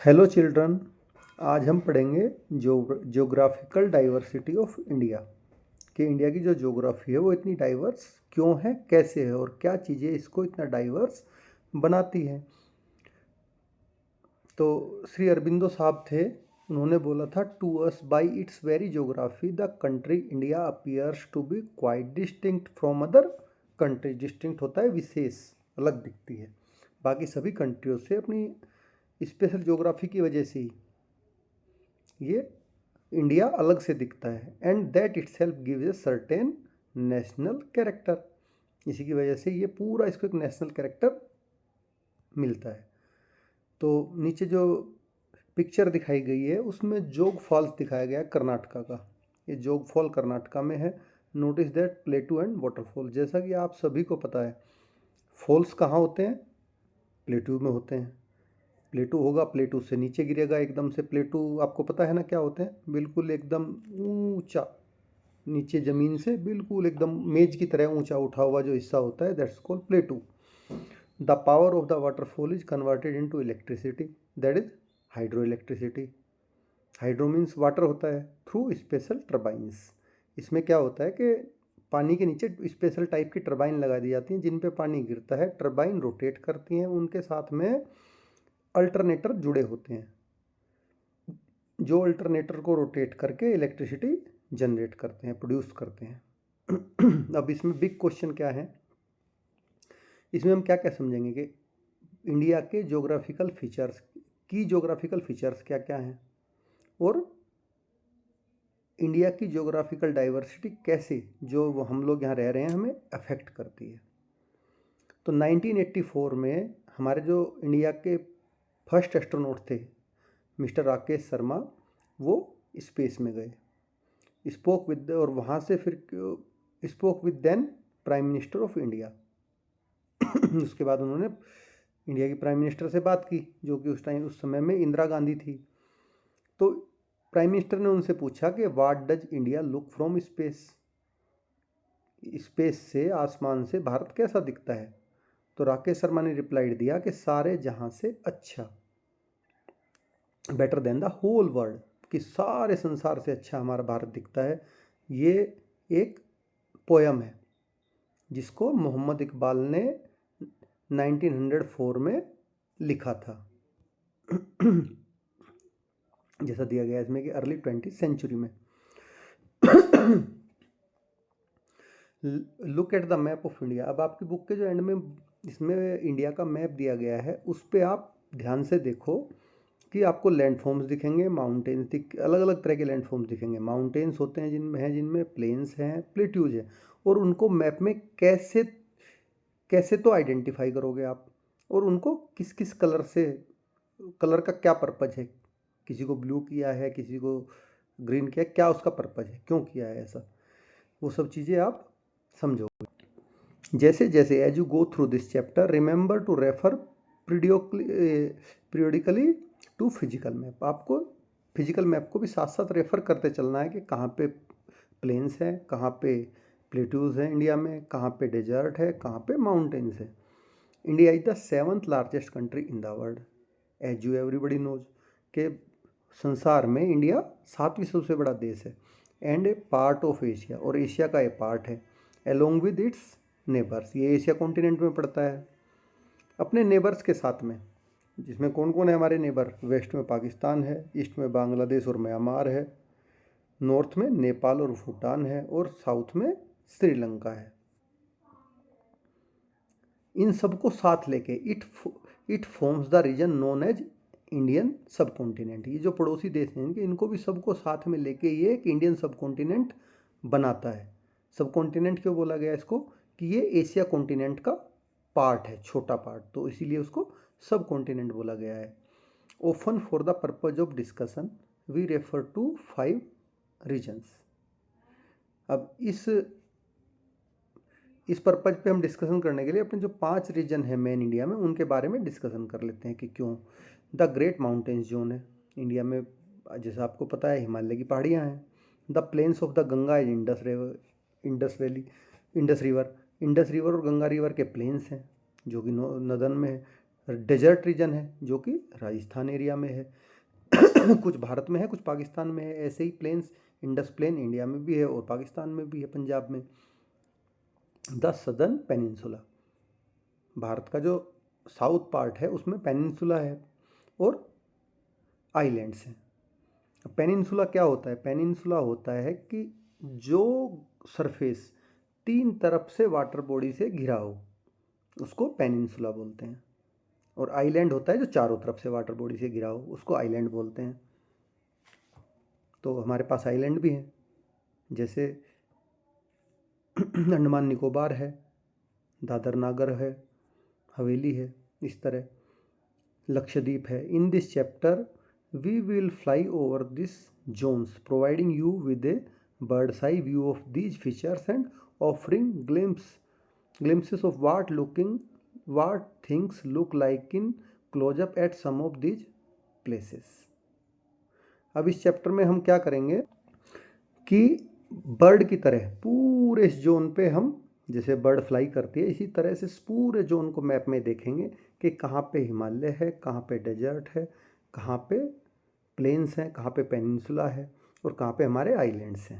Hello children. आज हम पढ़ेंगे ज्योग्राफिकल डाइवर्सिटी ऑफ इंडिया कि इंडिया की जो ज्योग्राफी है वो इतनी डाइवर्स क्यों है, कैसे है और क्या चीज़ें इसको इतना डाइवर्स बनाती हैं। तो श्री अरबिंदो साहब थे, उन्होंने बोला था, to us by its very geography the country India appears to be quite distinct from other country. Distinct होता है विशेष, अलग दिखती है बाकी सभी कंट्रियों से अपनी स्पेशल ज्योग्राफी की वजह से ही ये इंडिया अलग से दिखता है। And that it self gives a certain national character. इसी की वजह से ये पूरा इसको एक नेशनल कैरेक्टर मिलता है। तो नीचे जो पिक्चर दिखाई गई है उसमें जोग फॉल्स दिखाया गया है कर्नाटका का। ये जोग फॉल कर्नाटका में है। Notice that प्लेटू and waterfall. जैसा कि आप सभी को पता है, फॉल्स कहाँ होते हैं? प्लेटू में होते हैं। प्लेटू होगा, प्लेटू से नीचे गिरेगा एकदम से। प्लेटू आपको पता है ना क्या होते हैं? बिल्कुल एकदम ऊंचा, नीचे ज़मीन से बिल्कुल एकदम मेज की तरह ऊंचा उठा हुआ जो हिस्सा होता है, that's called प्लेटू। The power of the waterfall is converted into electricity, that is hydro electricity. Hydro means water होता है, थ्रू स्पेशल टर्बाइंस। इसमें क्या होता है कि पानी के नीचे स्पेशल टाइप की टर्बाइन लगा दी जाती हैं जिन पे पानी गिरता है। टर्बाइन रोटेट करती हैं, उनके साथ में अल्टरनेटर जुड़े होते हैं जो अल्टरनेटर को रोटेट करके इलेक्ट्रिसिटी जनरेट करते हैं, प्रोड्यूस करते हैं। अब इसमें बिग क्वेश्चन क्या है, इसमें हम क्या क्या समझेंगे कि इंडिया के ज्योग्राफिकल फीचर्स क्या क्या हैं और इंडिया की ज्योग्राफिकल डाइवर्सिटी कैसे जो हम लोग यहाँ रह रहे हैं हमें अफेक्ट करती है। तो 1984 में हमारे जो इंडिया के फर्स्ट एस्ट्रोनॉट थे मिस्टर राकेश शर्मा, वो स्पेस में गए, स्पोक विद, और वहाँ से फिर spoke with then prime minister of India. उसके बाद उन्होंने इंडिया की प्राइम मिनिस्टर से बात की जो कि उस समय में इंदिरा गांधी थी। तो प्राइम मिनिस्टर ने उनसे पूछा कि what does India look from space, space से, आसमान से भारत कैसा दिखता है? तो राकेश शर्मा ने रिप्लाइड दिया कि सारे जहां से अच्छा, better than the whole world, कि सारे संसार से अच्छा हमारा भारत दिखता है। ये एक पोयम है जिसको मोहम्मद इकबाल ने 1904 में लिखा था। जैसा दिया गया इसमें कि अर्ली 20th सेंचुरी में। Look at the map of India. अब आपकी बुक के जो एंड में इसमें इंडिया का मैप दिया गया है, उस पर आप ध्यान से देखो कि आपको लैंडफॉर्म्स दिखेंगे, माउंटेन्स अलग अलग तरह के लैंडफॉर्म्स दिखेंगे। माउंटेन्स होते हैं जिनमें प्लेन्स हैं, प्लेट्यूज हैं, और उनको मैप में कैसे कैसे तो आइडेंटिफाई करोगे आप, और उनको किस किस कलर से, कलर का क्या पर्पज है, किसी को ब्लू किया है, किसी को ग्रीन किया, क्या उसका पर्पज है, क्यों किया है ऐसा, वो सब चीज़ें आप समझोगे। जैसे जैसे as you go through this chapter remember to refer periodically to physical map. आपको फिजिकल मैप को भी साथ साथ रेफर करते चलना है कि कहाँ पे प्लेन्स हैं, कहाँ पे प्लेट्यूज हैं इंडिया में, कहाँ पे डेजर्ट है, कहाँ पे माउंटेन्स है। India is the 7th largest country in the world, as you everybody knows के संसार में इंडिया 7वीं सबसे बड़ा देश है। And a part of Asia, और एशिया का ए पार्ट है। एलोंग विद इट्स नेबर्स, ये एशिया कॉन्टिनेंट में पड़ता है अपने नेबर्स के साथ में, जिसमें कौन कौन है हमारे नेबर? वेस्ट में पाकिस्तान है, ईस्ट में बांग्लादेश और म्यांमार है, नॉर्थ में नेपाल और भूटान है, और साउथ में श्रीलंका है। इन सबको साथ लेके it forms the region known as Indian subcontinent. ये जो पड़ोसी देश हैं इनको भी सबको साथ में लेके ये एक इंडियन सब कॉन्टिनेंट बनाता है। सब कॉन्टिनेंट क्यों बोला गया इसको? कि ये एशिया कॉन्टिनेंट का पार्ट है, छोटा पार्ट, तो इसीलिए उसको सब कॉन्टिनेंट बोला गया है। Often for the purpose of discussion we refer to 5 regions. अब इस पर्पज पे हम डिस्कशन करने के लिए अपने जो 5 रीजन है मेन इंडिया में उनके बारे में डिस्कशन कर लेते हैं कि क्यों। द ग्रेट माउंटेन्स जोन है इंडिया में, जैसा आपको पता है हिमालय की पहाड़ियाँ हैं। The plains of the Ganga and Indus river और गंगा रिवर के प्लेन्स हैं जो कि नदन में है। डेजर्ट रीजन है जो कि राजस्थान एरिया में है। कुछ भारत में है, कुछ पाकिस्तान में है। ऐसे ही प्लेन्स, इंडस प्लेन इंडिया में भी है और पाकिस्तान में भी है, पंजाब में। द सदर्न पेनिनसुला, भारत का जो साउथ पार्ट है उसमें पेनिनसुला है और आइलैंड्स हैं। पेनिनसुला क्या होता है? पेनिनसुला होता है कि जो सरफेस 3 तरफ से वाटर बॉडी से घिरा हो उसको पेनिनसुला बोलते हैं। और आइलैंड होता है जो चारों तरफ से वाटर बॉडी से घिरा हो, उसको आइलैंड बोलते हैं। तो हमारे पास आइलैंड भी हैं, जैसे अंडमान निकोबार है, दादर नागर है, हवेली है, इस तरह लक्षद्वीप है। In this chapter we will fly over this zones providing you with a bird's eye view of these features and offering glimpses of what things look like in close up at some of these places। अब इस chapter में हम क्या करेंगे कि bird की तरह पूरे इस जोन पे हम, जैसे बर्ड फ्लाई करती है इसी तरह से पूरे जोन को मैप में देखेंगे कि कहाँ पे हिमालय है, कहाँ पे डेजर्ट है, कहाँ पे प्लेन्स हैं, कहाँ पे पेनिनसुला है और कहाँ पे हमारे आइलैंड्स हैं,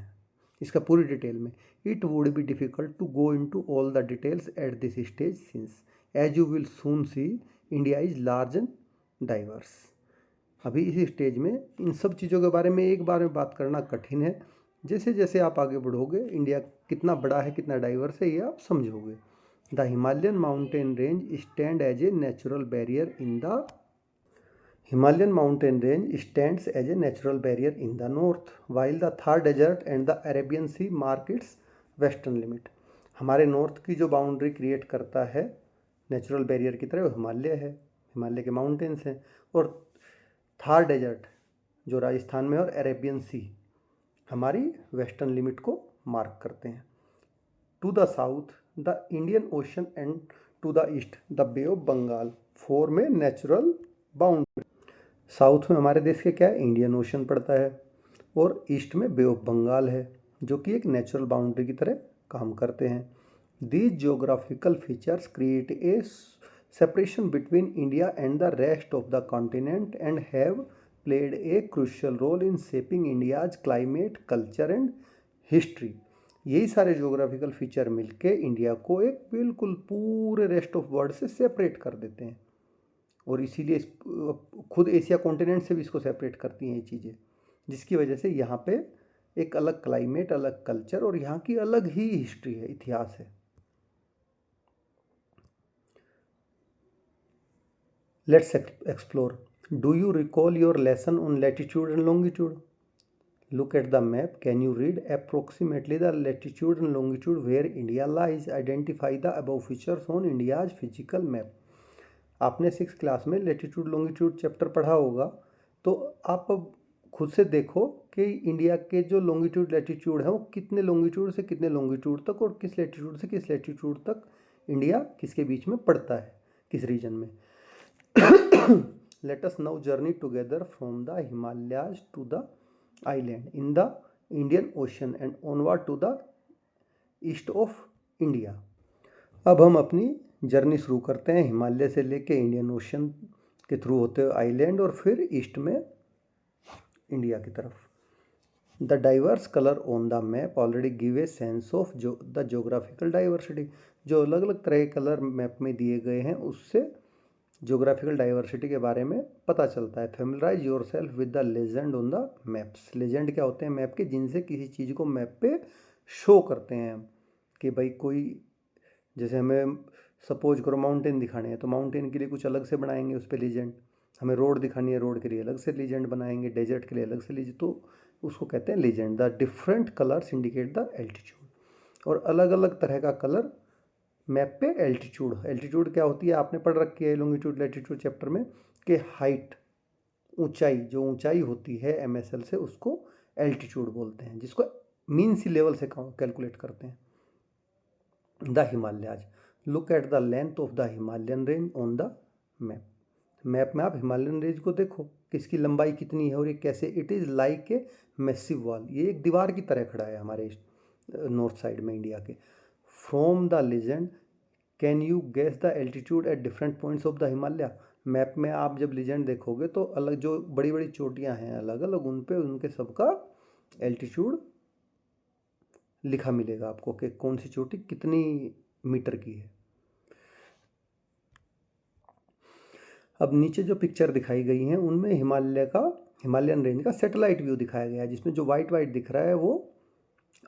इसका पूरी डिटेल में। It would be difficult to go into all the details at this stage since as you will soon see India is large and diverse. अभी इस स्टेज में इन सब चीज़ों के बारे में एक बार में बात करना कठिन है। जैसे जैसे आप आगे बढ़ोगे इंडिया कितना बड़ा है, कितना डाइवर्स है, ये आप समझोगे। The Himalayan mountain range stand as a natural barrier in the Himalayan mountain range stands as a natural barrier in the north, while the Thar Desert and the Arabian Sea mark its western limit। हमारे north की जो boundary create करता है natural barrier की तरह वो हिमालय है, हिमालय के माउंटेन्स हैं। और थार डेजर्ट जो राजस्थान में और अरेबियन सी हमारी वेस्टर्न लिमिट को मार्क करते हैं। To the south the Indian Ocean and to the east the bay of Bengal form a natural boundary. South में हमारे देश के क्या है, इंडियन ओशन पड़ता है और ईस्ट में बे ऑफ बंगाल है जो कि एक नेचुरल बाउंड्री की तरह काम करते हैं। These geographical features create a separation between India and the rest of the continent and have played a crucial role in shaping India's climate, culture and history. यही सारे जियोग्राफिकल फीचर मिलके India को एक बिल्कुल पूरे रेस्ट ऑफ वर्ल्ड से separate कर देते हैं और इसीलिए खुद एशिया कॉन्टिनेंट से भी इसको सेपरेट करती हैं ये चीज़ें, जिसकी वजह से यहाँ पे एक अलग क्लाइमेट, अलग कल्चर और यहाँ की अलग ही हिस्ट्री है, इतिहास है। Let's explore. Do you recall your lesson on latitude and longitude? Look at the map. Can you read approximately the latitude and longitude where India lies? Identify the above features on India's physical map। आपने 6th class में latitude longitude chapter पढ़ा होगा, तो आप अब खुद से देखो कि इंडिया के जो लॉन्गिट्यूड लैटिट्यूड है वो कितने लॉन्गिट्यूड से कितने लॉन्गिट्यूड तक और किस लैटिट्यूड से किस लैटिट्यूड तक इंडिया किसके बीच में पड़ता है, किस रीजन में। Let us now journey together from the Himalayas to the island in the Indian Ocean and onward to the east of India. अब हम अपनी जर्नी शुरू करते हैं हिमालय से लेके इंडियन ओशन के थ्रू होते हुए आइलैंड और फिर ईस्ट में इंडिया की तरफ। The diverse colour on the map already give a sense of the geographical diversity. जो अलग अलग तरह के कलर मैप में दिए गए हैं उससे जियोग्राफिकल डाइवर्सिटी के बारे में पता चलता है। Familiarise yourself with the legend on the maps. Legend क्या होते हैं मैप के, जिनसे किसी चीज़ को मैप पे शो करते हैं कि भाई कोई, जैसे हमें सपोज करो माउंटेन दिखाने हैं तो माउंटेन के लिए कुछ अलग से बनाएंगे उस पर लीजेंड, हमें रोड दिखानी है रोड के लिए अलग से लीजेंड बनाएंगे, डेजर्ट के लिए अलग से लीजेंड, तो उसको कहते हैं legend. The different colours indicate the altitude. और अलग अलग तरह का कलर मैप पे एल्टीट्यूड। एल्टीट्यूड क्या होती है आपने पढ़ रखी है लॉन्गिट्यूड लैटिट्यूड चैप्टर में कि हाइट, ऊंचाई, जो ऊंचाई होती है MSL से उसको एल्टीट्यूड बोलते हैं, जिसको मीन सी लेवल से कैलकुलेट करते हैं। The Himalayas, look at the length of the Himalayan range on the map. Map में आप हिमालयन रेंज को देखो कि इसकी लंबाई कितनी है और ये कैसे। It is like a massive wall, ये एक दीवार की तरह खड़ा है हमारे नॉर्थ साइड में इंडिया के। From the legend can you gas the altitude at different points of the Himalaya? Map में आप जब लीजेंड देखोगे तो अलग जो बड़ी बड़ी चोटियां हैं अलग अलग, उन पे उनके सबका एल्टीट्यूड लिखा मिलेगा आपको कि कौन सी चोटी कितनी मीटर की है। अब नीचे जो पिक्चर दिखाई गई हैं उनमें हिमालयन रेंज का सैटेलाइट व्यू दिखाया गया है, जिसमें जो वाइट वाइट दिख रहा है वो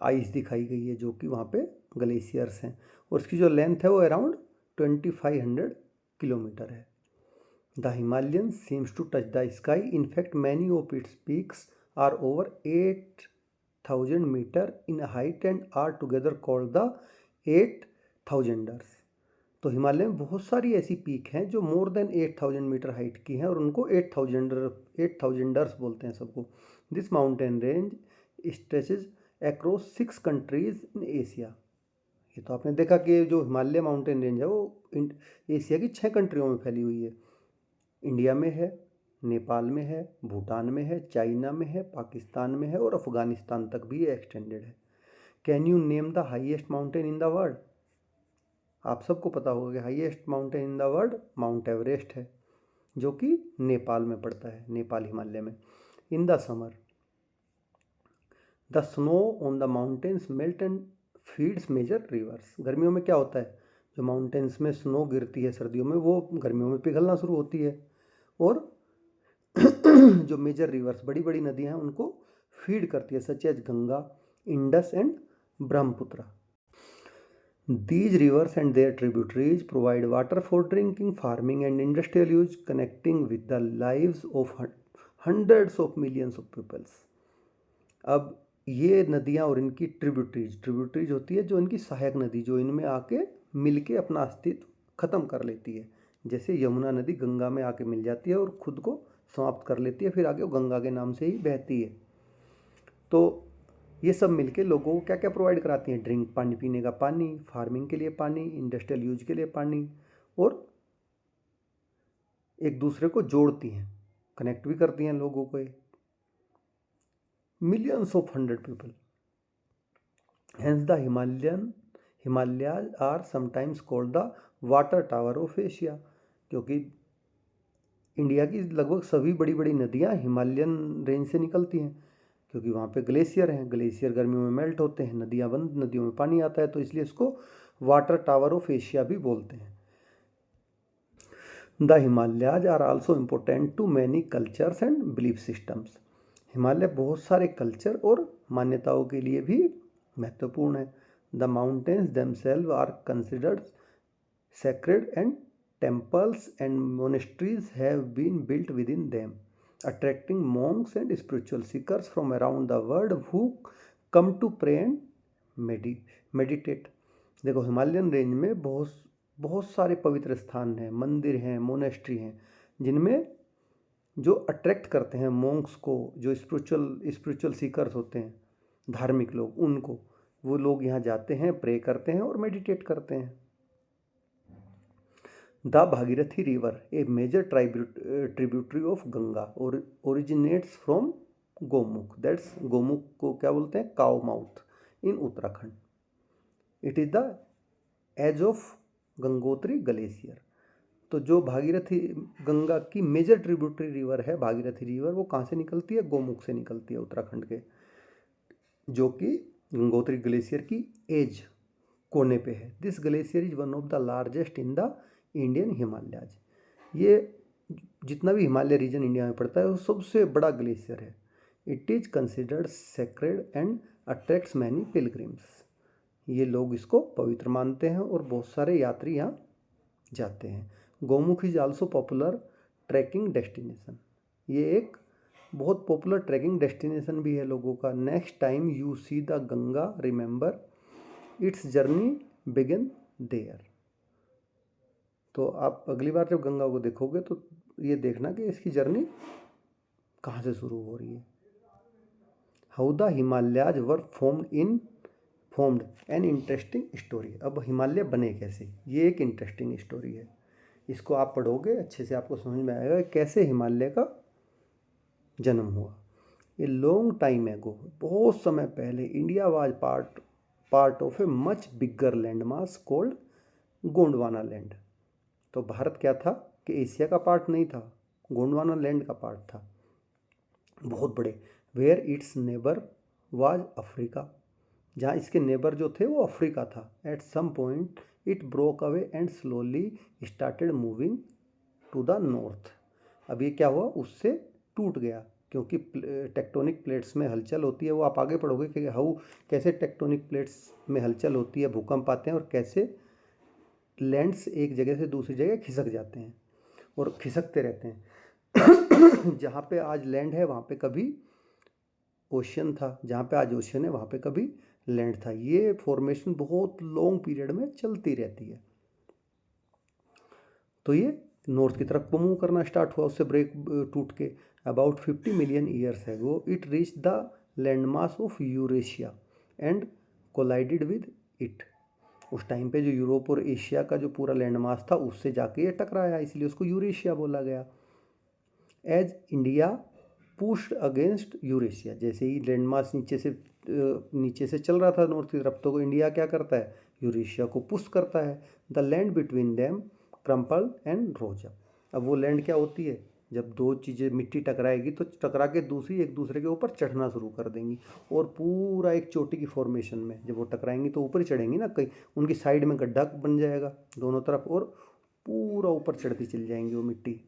आइस दिखाई गई है जो कि वहाँ पे ग्लेशियर्स हैं, और उसकी जो लेंथ है वो अराउंड 2500 किलोमीटर है। The Himalayan seems to touch the sky, in fact many of its peaks are over 8000 metres in height and are together called the 8000ers। तो हिमालय में बहुत सारी ऐसी पीक हैं जो मोर देन 8000 मीटर हाइट की हैं और उनको 8000ers बोलते हैं सबको। This mountain range stretches across 6 countries in Asia. ये तो आपने देखा कि जो हिमालय माउंटेन रेंज है वो एशिया की 6 कंट्रियों में फैली हुई है। इंडिया में है, नेपाल में है, भूटान में है, चाइना में है, पाकिस्तान में है और अफगानिस्तान तक भी ये एक्सटेंडेड है। Can you name the highest mountain in the world? आप सबको पता होगा कि highest mountain in the world mount Everest है, जो कि नेपाल में पड़ता है, नेपाल हिमालय में। In the summer the snow on the mountains melt and feeds major rivers. गर्मियों में क्या होता है, जो माउंटेन्स में स्नो गिरती है सर्दियों में वो गर्मियों में पिघलना शुरू होती है और जो मेजर रिवर्स बड़ी बड़ी नदियां हैं उनको फीड करती है, such as Ganga, Indus and Brahmaputra. These rivers and their tributaries provide water for drinking, farming and industrial use, connecting with the lives of hundreds of millions of peoples. अब ये नदियाँ और इनकी ट्रिब्यूटरीज होती है जो इनकी सहायक नदी, जो इनमें आके मिलके अपना अस्तित्व खत्म कर लेती है। जैसे यमुना नदी गंगा में आके मिल जाती है और खुद को समाप्त कर लेती है, फिर आगे वो गंगा के नाम से ही बहती है। तो ये सब मिलके लोगों को क्या क्या प्रोवाइड कराती हैं, ड्रिंक, पानी पीने का पानी, फार्मिंग के लिए पानी, इंडस्ट्रियल यूज के लिए पानी, और एक दूसरे को जोड़ती हैं, कनेक्ट भी करती हैं लोगों को। Millions of 100 people. Hence the Himalayas are sometimes called the water tower of Asia, क्योंकि इंडिया की लगभग सभी बड़ी बड़ी नदियाँ हिमालयन रेंज से निकलती हैं, क्योंकि वहाँ पे ग्लेशियर हैं, ग्लेशियर गर्मियों में मेल्ट होते हैं, नदियाँ बंद, नदियों में पानी आता है, तो इसलिए इसको वाटर टावर ऑफ एशिया भी बोलते हैं। The Himalayas are also important to many cultures and belief systems. Himalaya बहुत सारे कल्चर और मान्यताओं के लिए भी महत्वपूर्ण है। The mountains themselves are considered sacred and temples and monasteries have been built within them, attracting monks and spiritual seekers from around the world who come to pray and meditate। देखो Himalayan range में बहुत बहुत सारे पवित्र स्थान हैं, मंदिर हैं, मोनेस्ट्री हैं, जिनमें जो अट्रैक्ट करते हैं मॉन्क्स को, जो स्पिरिचुअल सीकर्स होते हैं, धार्मिक लोग, उनको वो लोग यहाँ जाते हैं, प्रे करते हैं और मेडिटेट करते हैं। The Bhagirathi river, a major tributary of Ganga, originates from Gomukh, that's Gomukh को क्या बोलते हैं, cow mouth, in Uttarakhand. It is the edge of Gangotri glacier. तो जो भागीरथी गंगा की मेजर ट्रिब्यूटरी रिवर है भागीरथी रिवर, वो कहाँ से निकलती है, गोमुख से निकलती है उत्तराखंड के, जो कि गंगोत्री ग्लेशियर की एज कोने पे है। This glacier is one of the largest in the Indian Himalayas. ये जितना भी हिमालय रीजन इंडिया में पड़ता है वो सबसे बड़ा ग्लेशियर है। It is considered sacred and attracts many pilgrims. ये लोग इसको पवित्र मानते हैं और बहुत सारे यात्री यहाँ जाते हैं। Gomukh is also popular trekking destination. ये एक बहुत पॉपुलर ट्रैकिंग डेस्टिनेशन भी है लोगों का। Next time you see the Ganga remember its journey begin there. तो आप अगली बार जब गंगा को देखोगे तो ये देखना कि इसकी जर्नी कहाँ से शुरू हो रही है। How the Himalayas were formed an interesting story. अब हिमालय बने कैसे, ये एक इंटरेस्टिंग स्टोरी है। इसको आप पढ़ोगे अच्छे से आपको समझ में आएगा कैसे हिमालय का जन्म हुआ। ए लॉन्ग टाइम एगो, बहुत समय पहले, India was part of a much bigger land mass called Gondwana land. तो भारत क्या था कि एशिया का पार्ट नहीं था, गोंडवाना लैंड का पार्ट था, बहुत बड़े। Where its neighbour was Africa, जहाँ इसके नेबर जो थे वो अफ्रीका था। At some point it broke away and slowly started moving to the north. अब ये क्या हुआ, उससे टूट गया, क्योंकि टेक्टोनिक प्लेट्स में हलचल होती है। वो आप आगे पढ़ोगे कि हाउ कैसे टेक्टोनिक प्लेट्स में हलचल होती है, भूकंप आते हैं और कैसे लैंड्स एक जगह से दूसरी जगह खिसक जाते हैं और खिसकते रहते हैं। जहाँ पे आज लैंड है वहाँ पे कभी ओशियन था, जहाँ पे आज ओशियन है वहाँ पे कभी लैंड था। ये फॉर्मेशन बहुत लॉन्ग पीरियड में चलती रहती है। तो ये नॉर्थ की तरफ मूव करना स्टार्ट हुआ, उससे ब्रेक टूट के about 50 million years ago it reach the landmass of Eurasia and collided with it. उस टाइम पे जो यूरोप और एशिया का जो पूरा लैंडमास था उससे जाके ये टकराया, इसलिए उसको यूरेशिया बोला गया। As India pushed against Eurasia, जैसे ही लैंडमास नीचे से चल रहा था नॉर्थ की तरफ, तो इंडिया क्या करता है, यूरेशिया को पुश करता है। The land between them crumple and rose up. अब वो लैंड क्या होती है, जब दो चीज़ें मिट्टी टकराएगी तो टकरा के दूसरी एक दूसरे के ऊपर चढ़ना शुरू कर देंगी, और पूरा एक चोटी की फॉर्मेशन में जब वो टकराएंगी तो ऊपर ही चढ़ेंगी ना, कहीं उनकी साइड में गड्ढा बन जाएगा दोनों तरफ और पूरा ऊपर चढ़ती चली जाएंगी वो मिट्टी।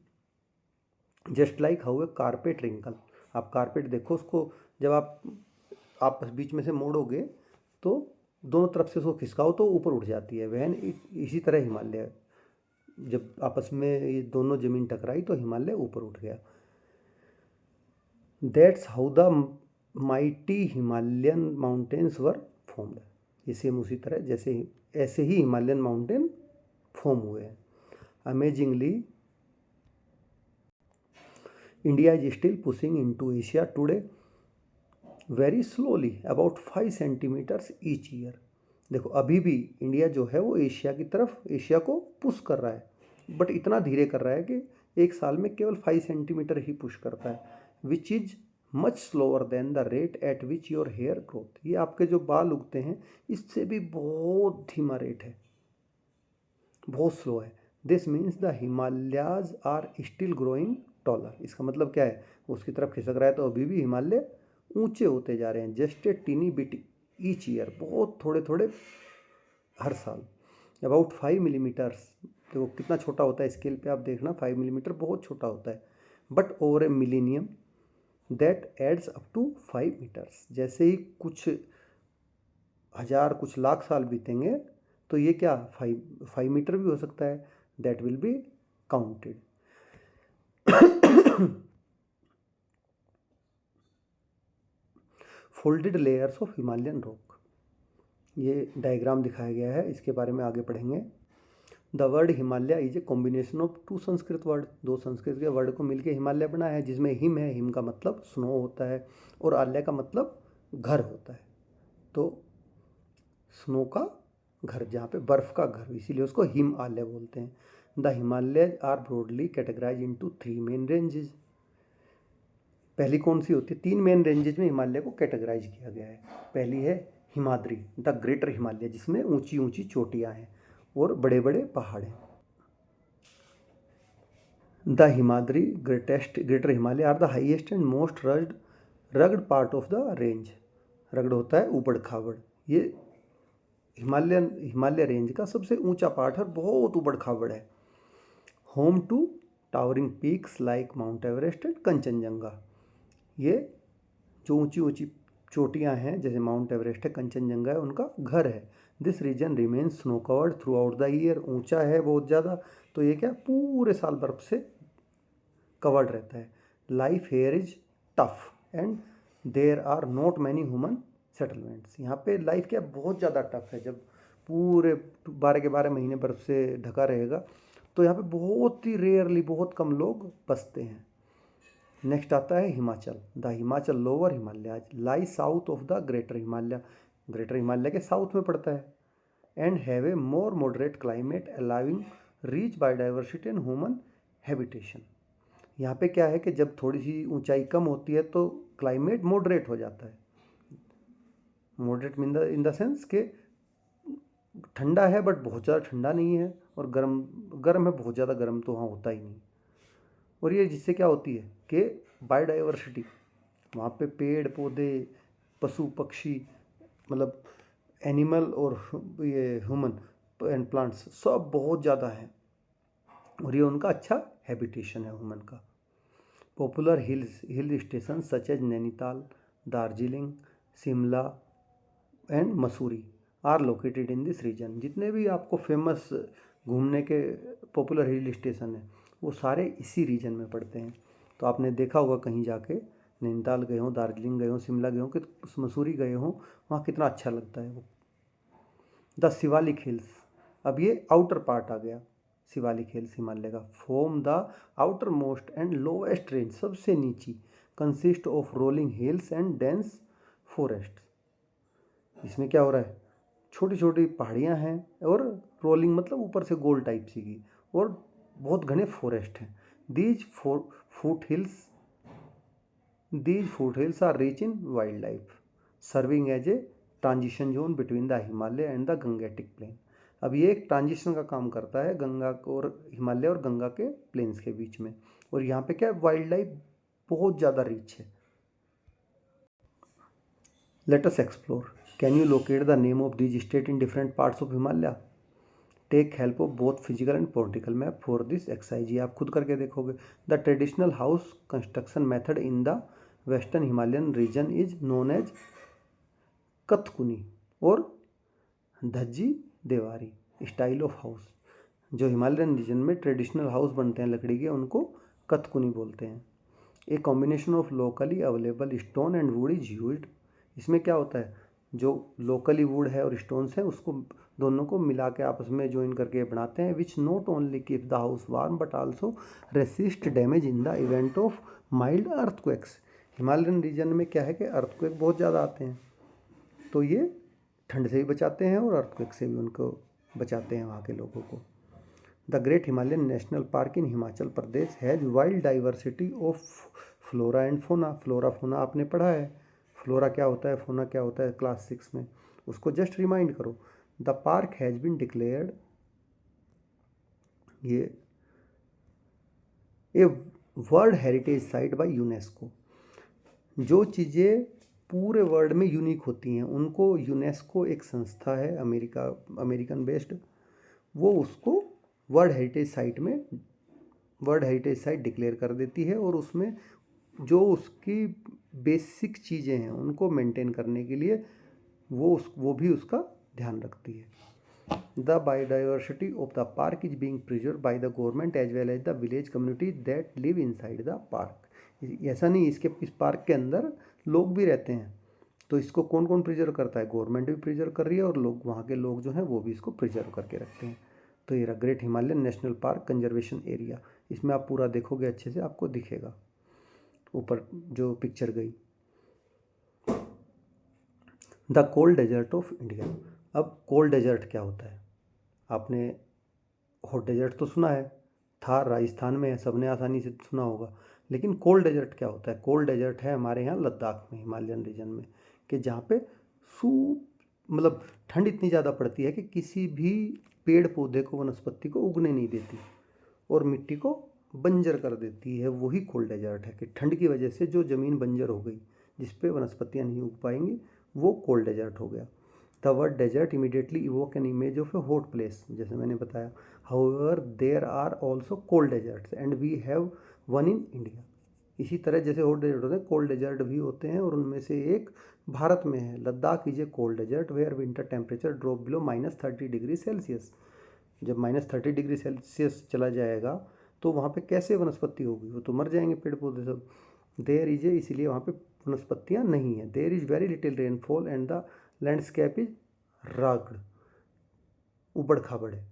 Just like how a carpet wrinkle. आप कारपेट देखो, उसको जब आप आपस बीच में से मोड़ोगे तो दोनों तरफ से उसको खिसकाओ तो ऊपर उठ जाती है। वहन इसी तरह हिमालय, जब आपस में ये दोनों जमीन टकराई तो हिमालय ऊपर उठ गया। That's how the mighty Himalayan mountains were formed. ये सेम उसी तरह जैसे ऐसे ही हिमालयन माउंटेन फॉर्म हुए हैं। Amazingly India is still pushing into Asia today very slowly about 5 centimetres each year. देखो अभी भी इंडिया जो है वो एशिया की तरफ, एशिया को पुश कर रहा है, बट इतना धीरे कर रहा है कि एक साल में केवल 5 सेंटीमीटर ही पुश करता है, which is much slower than the rate at which your hair growth. ये आपके जो बाल उगते हैं इससे भी बहुत धीमा रेट है, बहुत स्लो है। This means the Himalayas are still growing taller. इसका मतलब क्या है, उसकी तरफ खिसक रहा है तो अभी भी हिमालय ऊंचे होते जा रहे हैं। Just a tiny bit each year, बहुत थोड़े थोड़े हर साल। अबाउट 5 मिलीमीटर्स, तो कितना छोटा होता है स्केल पे आप देखना, 5 मिलीमीटर बहुत छोटा होता है। But over a millennium that adds up to 5 metres. जैसे ही कुछ हज़ार कुछ लाख साल बीतेंगे तो ये क्या 5 मीटर भी हो सकता है, that will be counted. Folded layers of Himalayan rock, ये डायग्राम दिखाया गया है, इसके बारे में आगे पढ़ेंगे। The word Himalaya is a combination of 2 Sanskrit word. 2 Sanskrit के वर्ड को मिलकर हिमालय बना है, जिसमें हिम है, हिम का मतलब स्नो होता है, और आलय का मतलब घर होता है। तो स्नो का घर, जहाँ पे बर्फ़ का घर, इसीलिए उसको हिम आलय बोलते हैं। The Himalaya are broadly categorise into 3 main ranges. पहली कौन सी होती है, 3 मेन रेंजेज में हिमालय को कैटेगराइज किया गया है। पहली है हिमाद्री, द ग्रेटर हिमालय, जिसमें ऊंची ऊंची चोटियाँ हैं और बड़े बड़े पहाड़ हैं। The Himadri greater Himalaya are the highest and most rugged part of the range. Rugged होता है ऊबड़ खाबड़। ये हिमालय रेंज का सबसे ऊंचा पार्ट है, बहुत ऊबड़ खाबड़ है। Home to towering peaks like Mount Everest and Kanchenjunga. ये जो ऊंची ऊंची चोटियां हैं जैसे माउंट एवरेस्ट है, कंचनजंगा है, उनका घर है। This region remains snow covered throughout the year. ऊंचा है बहुत ज़्यादा, तो ये क्या पूरे साल बर्फ से कवर्ड रहता है। Life here is tough and there are not many human settlements. यहाँ पे लाइफ क्या बहुत ज़्यादा टफ है, जब पूरे 12 के 12 महीने बर्फ से ढका रहेगा तो यहाँ पे बहुत ही रेयरली, बहुत कम लोग बसते हैं। नेक्स्ट आता है Himachal. The Himachal lower Himalaya lie south of the greater Himalaya. Greater Himalaya के साउथ में पड़ता है। And have a more moderate climate allowing reach biodiversity and human habitation. यहाँ पे क्या है कि जब थोड़ी सी ऊंचाई कम होती है तो क्लाइमेट मॉडरेट हो जाता है। मॉडरेट इन द सेंस के ठंडा है बट बहुत ज़्यादा ठंडा नहीं है, और गर्म गर्म है, बहुत ज़्यादा गर्म तो वहाँ होता ही नहीं। और ये जिससे क्या होती है कि बायोडाइवर्सिटी, वहाँ पे पेड़ पौधे, पशु पक्षी, मतलब एनिमल और ये ह्यूमन एंड प्लांट्स सब बहुत ज़्यादा है, और ये उनका अच्छा हैबिटेशन है ह्यूमन का। Popular hill station such as Nainital, Darjeeling, Shimla and Mussoorie are located in this region. जितने भी आपको फेमस घूमने के पॉपुलर हिल स्टेशन हैं वो सारे इसी रीजन में पड़ते हैं। तो आपने देखा होगा कहीं जाके नैनीताल गए हों, दार्जिलिंग गए हों, शिमला गए हों, कि मसूरी गए हों, वहाँ कितना अच्छा लगता है वो। द शिवालिक हिल्स, अब ये आउटर पार्ट आ गया। शिवालिक हिल्स हिमालय का, from the outer most and lowest range, सबसे नीची, consist of rolling hills and dense forest. इसमें क्या हो रहा है, छोटी छोटी पहाड़ियाँ हैं और रोलिंग मतलब ऊपर से गोल टाइप सी की, और बहुत घने फॉरेस्ट हैं। These foot hills These foothills are rich in wildlife, serving as a transition zone between the Himalaya and the Gangetic plain। अब ये एक ट्रांजिशन का काम करता है गंगा और हिमालय और गंगा के प्लेन्स के बीच में, और यहाँ पे क्या वाइल्ड लाइफ बहुत ज़्यादा रिच है। Let us explore. Can you locate the name of these state in different parts of Himalaya? Take help of both physical and political map for this exercise. ये आप खुद करके देखोगे। The traditional house construction method in the western Himalayan region is known as Kathkuni और Dhajji Dewari style of house. जो Himalayan region में traditional house बनते हैं लकड़ी के, उनको कथकुनी बोलते हैं। A combination of locally available stone and would is used. इसमें क्या होता है, जो लोकली वुड है और स्टोन्स हैं उसको दोनों को मिला के आपस में ज्वाइन करके बनाते हैं, which not only keep the house warm but also resist damage in the event of mild earthquakes. Himalayan region में क्या है कि अर्थक्वेक बहुत ज़्यादा आते हैं, तो ये ठंड से भी बचाते हैं और अर्थक्वेक से भी उनको बचाते हैं वहाँ के लोगों को। The great Himalayan national park in Himachal Pradesh has wild diversity of flora and फोना। फ्लोरा फोना आपने पढ़ा है, फ्लोरा क्या होता है, फोना क्या होता है क्लास 6 में, उसको जस्ट रिमाइंड करो। The park has been declared ये a world heritage site by UNESCO. जो चीज़ें पूरे वर्ल्ड में यूनिक होती हैं उनको यूनेस्को, एक संस्था है अमेरिकन बेस्ड, वो उसको वर्ल्ड हेरिटेज साइट डिक्लेयर कर देती है, और उसमें जो उसकी बेसिक चीज़ें हैं उनको मेंटेन करने के लिए वो भी उसका ध्यान रखती है। The biodiversity of the park is being preserved by the government as well as the village community that live inside the park. ऐसा नहीं, इस पार्क के अंदर लोग भी रहते हैं, तो इसको कौन कौन प्रिजर्व करता है, गवर्नमेंट भी प्रिजर्व कर रही है, और लोग, वहाँ के लोग जो हैं वो भी इसको प्रिजर्व करके रखते हैं। तो ये रहा great Himalayan national park conservation area. इसमें आप पूरा देखोगे अच्छे से आपको दिखेगा ऊपर जो पिक्चर गई। The cold desert of India. अब कोल्ड डेजर्ट क्या होता है, आपने हॉट डेजर्ट तो सुना है, थार राजस्थान में है, सबने आसानी से सुना होगा, लेकिन कोल्ड डेजर्ट क्या होता है? कोल्ड डेजर्ट है हमारे यहाँ लद्दाख में, हिमालयन रीजन में, कि जहाँ पे सू मतलब ठंड इतनी ज़्यादा पड़ती है कि किसी भी पेड़ पौधे को, वनस्पति को उगने नहीं देती और मिट्टी को बंजर कर देती है। वही कोल्ड डेजर्ट है कि ठंड की वजह से जो ज़मीन बंजर हो गई, जिस पे वनस्पतियाँ नहीं उग पाएंगी, वो कोल्ड डेजर्ट हो गया। The word desert immediately evoke an image of a hot place, जैसे मैंने बताया। However there are also cold deserts and we have one in India. इसी तरह जैसे हॉट डेजर्ट होते हैं, कोल्ड डेजर्ट भी होते हैं, और उनमें से एक भारत में है। Ladakh is a cold desert where winter temperature drop below -30 degree Celsius. जब -30 डिग्री सेल्सियस चला जाएगा तो वहाँ पे कैसे वनस्पति होगी, वो तो मर जाएंगे पेड़ पौधे सब। देयर इज ए, इसीलिए वहाँ पे वनस्पतियाँ नहीं हैं। There is very little rainfall and the landscape is rugged, उबड़ खाबड़ है।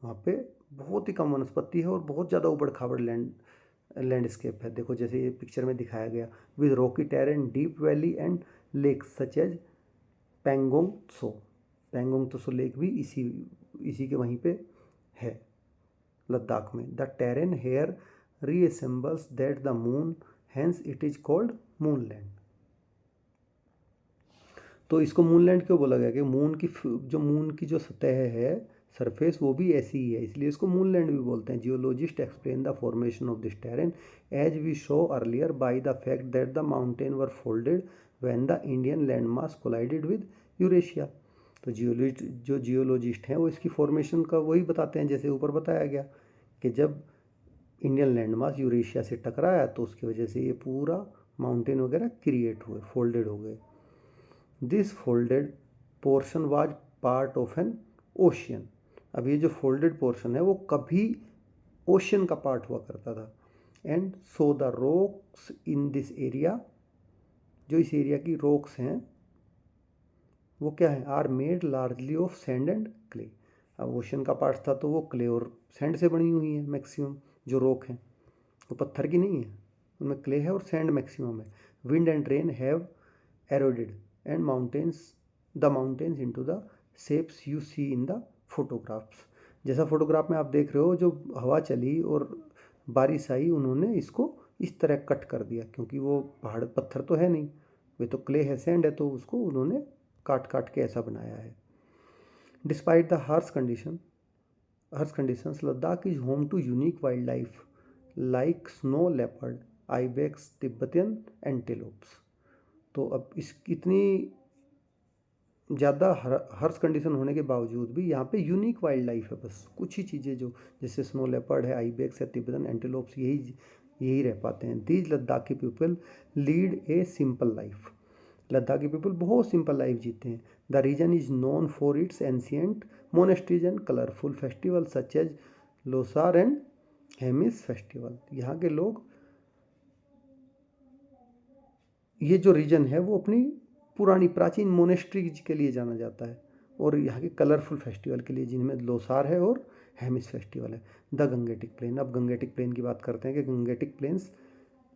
वहाँ पे बहुत ही कम वनस्पति है और बहुत ज़्यादा उबड़ खाबड़ लैंडस्केप है। देखो जैसे ये पिक्चर में दिखाया गया, with rocky terrain, deep valley and lake such as Pangong Tso. Pangong Tso lake भी इसी के वहीं पे है लद्दाख में। The terrain here resembles that the moon, hence it is called moonland. तो इसको मूनलैंड क्यों बोला गया कि मून की जो सतह है, सरफेस, वो भी ऐसी ही है, इसलिए इसको मूनलैंड भी बोलते हैं। Geologist explain the formation of this terrain as we show earlier by the fact that the mountain were folded when the Indian land mass collided with Eurasia. तो जियोलॉजिस्ट हैं वो इसकी फॉर्मेशन का वही बताते हैं जैसे ऊपर बताया गया कि जब इंडियन लैंड मास यूरेशिया से टकराया तो उसकी वजह से ये पूरा माउंटेन वगैरह क्रिएट हुए, फोल्डेड हो गए। This folded portion was part of N ocean. अब ये जो फोल्डेड पोर्शन है वो कभी ओशियन का पार्ट हुआ करता था। And so the rocks in this area, जो इस एरिया की रॉक्स हैं वो क्या है, are made largely of sand and clay. अब ओशियन का पार्ट था तो वो क्ले और सैंड से बनी हुई है मैक्सिमम, जो रॉक हैं वो पत्थर की नहीं है, उनमें क्ले है और सैंड मैक्सिमम है। Wind and rain have eroded and the mountains into the shapes you see in the photographs. जैसा फोटोग्राफ में आप देख रहे हो, जो हवा चली और बारिश आई, उन्होंने इसको इस तरह कट कर दिया, क्योंकि वो पहाड़ पत्थर तो है नहीं, वे तो क्ले है, सैंड है, तो उसको उन्होंने काट काट के ऐसा बनाया है। Despite the harsh conditions, Ladakh is home to unique wild life like snow leopard, ibex, Tibetan antelopes. तो अब इस इतनी ज़्यादा हर्ष कंडीशन होने के बावजूद भी यहाँ पे यूनिक वाइल्ड लाइफ है, बस कुछ ही चीज़ें जो जैसे स्नो लेपर्ड है, आइबेक्स है, तिब्बतन एंटीलोप्स, यही रह पाते हैं। These Ladakhi people lead a simple life. Ladakhi people बहुत सिंपल लाइफ जीते हैं। The region is known for its ancient monasteries and colourful festival such as Losar and Hemis festival. यहाँ के लोग, ये जो रीजन है वो अपनी पुरानी प्राचीन मोनेस्ट्रीज के लिए जाना जाता है और यहाँ के कलरफुल फेस्टिवल के लिए, जिनमें लोसार है और हेमिस फेस्टिवल है। द गंगेटिक प्लेन, अब गंगेटिक प्लेन की बात करते हैं कि गंगेटिक प्लेन्स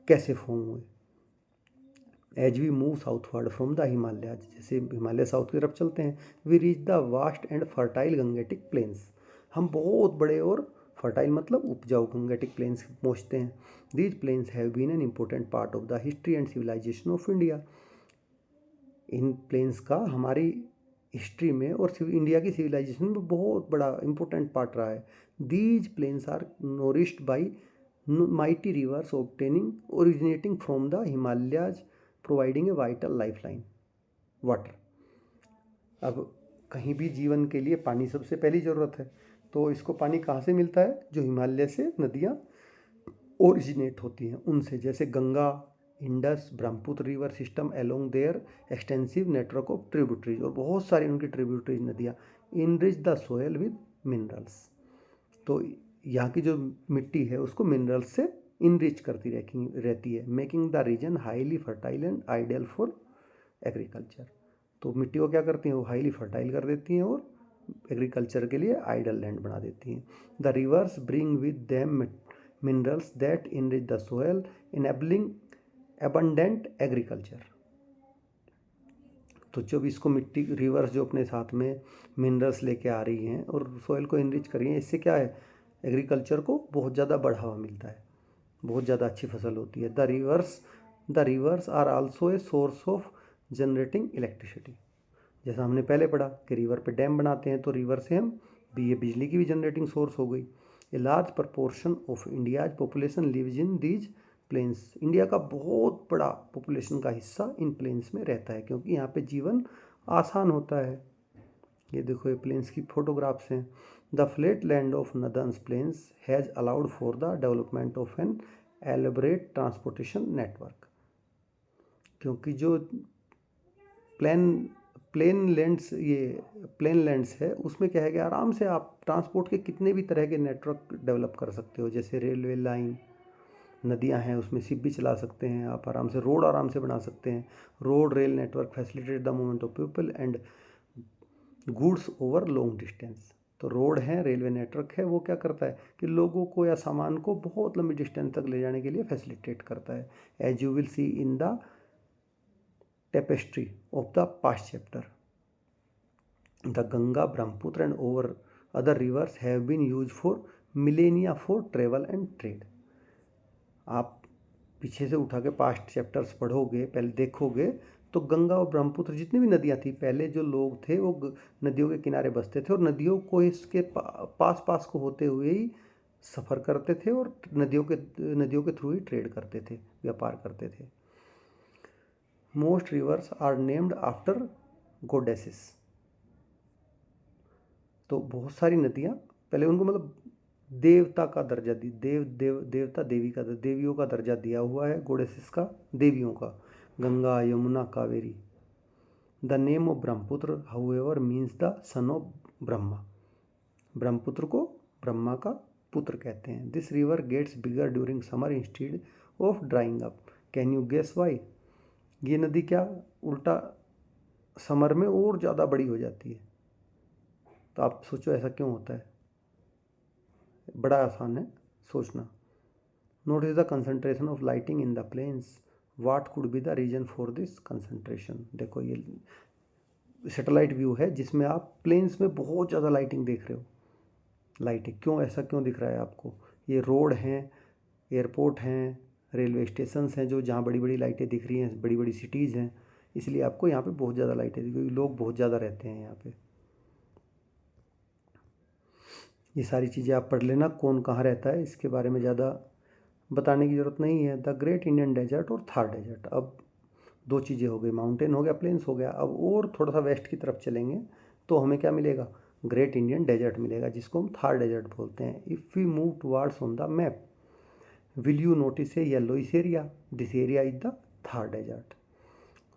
कैसे फॉर्म हुए। As we move southward from the Himalayas, जैसे हिमालय साउथ की तरफ चलते हैं, we reach the vast and fertile Gangetic plains. हम बहुत बड़े और फर्टाइल मतलब उपजाऊ गंगेटिक प्लेन्स पहुँचते हैं। These plains have been an important part of the history and civilisation of India. इन प्लेन्स का हमारी हिस्ट्री में और इंडिया की सिविलाइजेशन में बहुत बड़ा इंपॉर्टेंट पार्ट रहा है। These plains are nourished by mighty rivers originating from the Himalayas, providing a vital lifeline water. अब कहीं भी जीवन के लिए पानी सबसे पहली ज़रूरत है, तो इसको पानी कहाँ से मिलता है, जो हिमालय से नदियाँ ओरिजिनेट होती हैं उनसे, जैसे Ganga, Indus, Brahmaputra river system along their extensive network of tributaries, और बहुत सारी उनकी ट्रिब्यूटरीज नदियाँ। Enrich the soil with minerals, तो यहाँ की जो मिट्टी है उसको मिनरल्स से इनरिच करती रहती है, making the region highly fertile and ideal for agriculture. तो मिट्टी को क्या करती हैं, वो हाईली फर्टाइल कर देती हैं और एग्रीकल्चर के लिए आइडियल लैंड बना देती हैं। The reverse bring with them minerals that enrich the soil enabling abundant agriculture. तो जब इसको मिट्टी रिवर्स जो अपने साथ में मिनरल्स लेके आ रही हैं और सोयल को इनरिच कर रही हैं, इससे क्या है, एग्रीकल्चर को बहुत ज़्यादा बढ़ावा मिलता है, बहुत ज़्यादा अच्छी फसल होती है। The rivers are also a source of generating electricity. जैसा हमने पहले पढ़ा कि रिवर पे डैम बनाते हैं तो रिवर से हम ये बिजली की भी जनरेटिंग सोर्स हो गई। A large proportion of India's population lives in these plains. India का बहुत बड़ा पॉपुलेशन का हिस्सा इन प्लेन्स में रहता है, क्योंकि यहाँ पे जीवन आसान होता है। ये देखो, ये प्लेन्स की फोटोग्राफ्स हैं। The flat land of northerns plains has allowed for the development of an elaborate transportation network. क्योंकि जो प्लेन लैंड्स है, उसमें क्या है कि आराम से आप ट्रांसपोर्ट के कितने भी तरह के नेटवर्क डेवलप कर सकते हो, जैसे रेलवे लाइन, नदियां हैं उसमें शिप भी चला सकते हैं आप, आराम से रोड आराम से बना सकते हैं। Road rail network facilitate the movement of people and goods over long distance. तो रोड है, रेलवे नेटवर्क है, वो क्या करता है कि लोगों को या सामान को बहुत लंबी डिस्टेंस तक ले जाने के लिए फैसिलिटेट करता है। As you will see in the tapestry of the past chapter, the Ganga, Brahmaputra and over other rivers have been use for millennia for travel and trade. आप पीछे से उठा के पास्ट चैप्टर्स पढ़ोगे, पहले देखोगे, तो गंगा और ब्रह्मपुत्र जितनी भी नदियाँ थी, पहले जो लोग थे वो नदियों के किनारे बसते थे और नदियों को इसके पास पास को होते हुए ही सफ़र करते थे और नदियों के थ्रू ही ट्रेड करते थे, व्यापार करते थे। Most rivers are named after goddesses. तो बहुत सारी नदियाँ पहले उनको मतलब देवता का दर्जा दी, देवता देवी का देवियों का दर्जा दिया हुआ है गोडेसेस का, देवियों का। Ganga, Yamuna, Kaveri. The name of Brahmaputra however means the son of Brahma. Brahmaputra को ब्रह्मा का पुत्र कहते हैं। This river gets bigger during summer instead of drying up. Can you guess why? ये नदी क्या उल्टा समर में और ज़्यादा बड़ी हो जाती है? तो आप सोचो ऐसा क्यों होता है? बड़ा आसान है सोचना। Notice the concentration of lighting in the plains. What could be the reason for this concentration? देखो ये सैटेलाइट व्यू है जिसमें आप प्लेन्स में बहुत ज़्यादा लाइटिंग देख रहे हो। लाइटें क्यों, ऐसा क्यों दिख रहा है आपको? ये रोड हैं, एयरपोर्ट हैं, रेलवे स्टेशंस हैं जो जहाँ बड़ी बड़ी लाइटें दिख रही हैं, बड़ी बड़ी सिटीज़ हैं, इसलिए आपको यहाँ पे बहुत ज़्यादा लाइटें दिख रही, लोग बहुत ज़्यादा रहते हैं यहाँ पे। ये सारी चीज़ें आप पढ़ लेना, कौन कहाँ रहता है इसके बारे में ज़्यादा बताने की ज़रूरत नहीं है। द ग्रेट इंडियन डेजर्ट और थार डेजर्ट। अब दो चीज़ें हो गई, माउंटेन हो गया, प्लेन्स हो गया। अब और थोड़ा सा वेस्ट की तरफ चलेंगे तो हमें क्या मिलेगा? ग्रेट इंडियन डेजर्ट मिलेगा, जिसको हम थार डेजर्ट बोलते हैं। If we move towards on the map, will you notice a yellowish area? This area is the Thar desert.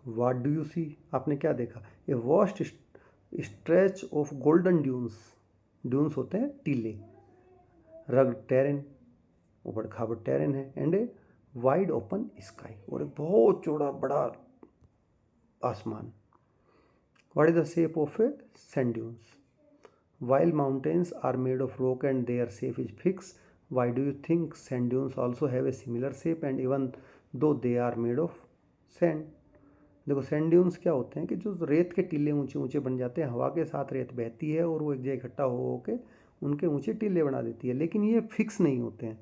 What do you see? आपने क्या देखा? A vast stretch of golden dunes. Dunes होते हैं टीले, रग टेरेन, ऊबड़ खाबड़ terrain है, and a wide open sky, और एक बहुत चौड़ा बड़ा आसमान। What is the shape of a sand dunes? While mountains are made of rock and their shape is fixed, why do you think sand dunes also have a similar shape and even though they are made of sand? देखो sand dunes क्या होते हैं कि जो रेत के टीले ऊंचे ऊंचे बन जाते हैं, हवा के साथ रेत बहती है और वो एक जगह इकट्ठा हो के उनके ऊंचे टीले बना देती है, लेकिन ये फिक्स नहीं होते हैं।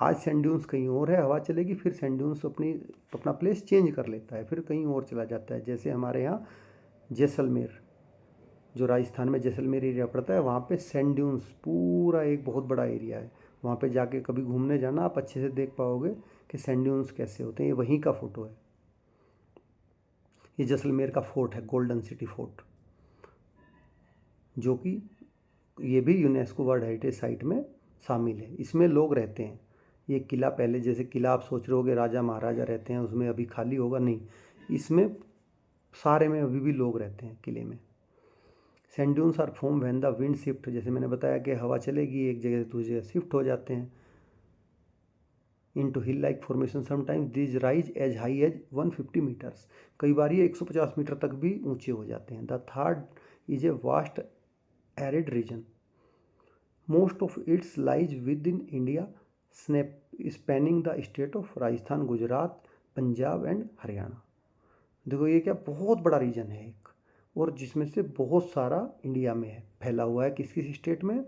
आज सैंड ड्यून्स कहीं और है, हवा चलेगी, फिर सैंड ड्यून्स अपना प्लेस चेंज कर लेता है, फिर कहीं और चला जाता है। जैसे हमारे यहाँ जैसलमेर, जो राजस्थान में जैसलमेर एरिया पड़ता है, वहाँ पे सैंड ड्यून्स पूरा एक बहुत बड़ा एरिया है। वहाँ पे जाके कभी घूमने जाना, आप अच्छे से देख पाओगे कि सैंड ड्यून्स कैसे होते हैं। ये वहीं का फ़ोटो है। ये जैसलमेर का फोर्ट है, गोल्डन सिटी फोर्ट, जो कि ये भी यूनेस्को वर्ल्ड हेरिटेज साइट में शामिल है। इसमें लोग रहते हैं। ये किला, पहले जैसे किला आप सोच रहे होगे राजा महाराजा रहते हैं उसमें, अभी खाली होगा, नहीं, इसमें सारे में अभी भी लोग रहते हैं किले में। Sand dunes are form when the wind shift. जैसे मैंने बताया कि हवा चलेगी, एक जगह से दूसरी जगह शिफ्ट हो जाते हैं। Into hill like formation sometimes these rise as high as 150 metres. कई बार ये 150 मीटर तक भी ऊंचे हो जाते हैं। The third is a vast arid region, most of it's lies with in India, spanning the state of Rajasthan, Gujarat, Punjab and Haryana. देखो ये क्या बहुत बड़ा रीजन है एक, और जिसमें से बहुत सारा इंडिया में है, फैला हुआ है। किस किस स्टेट में?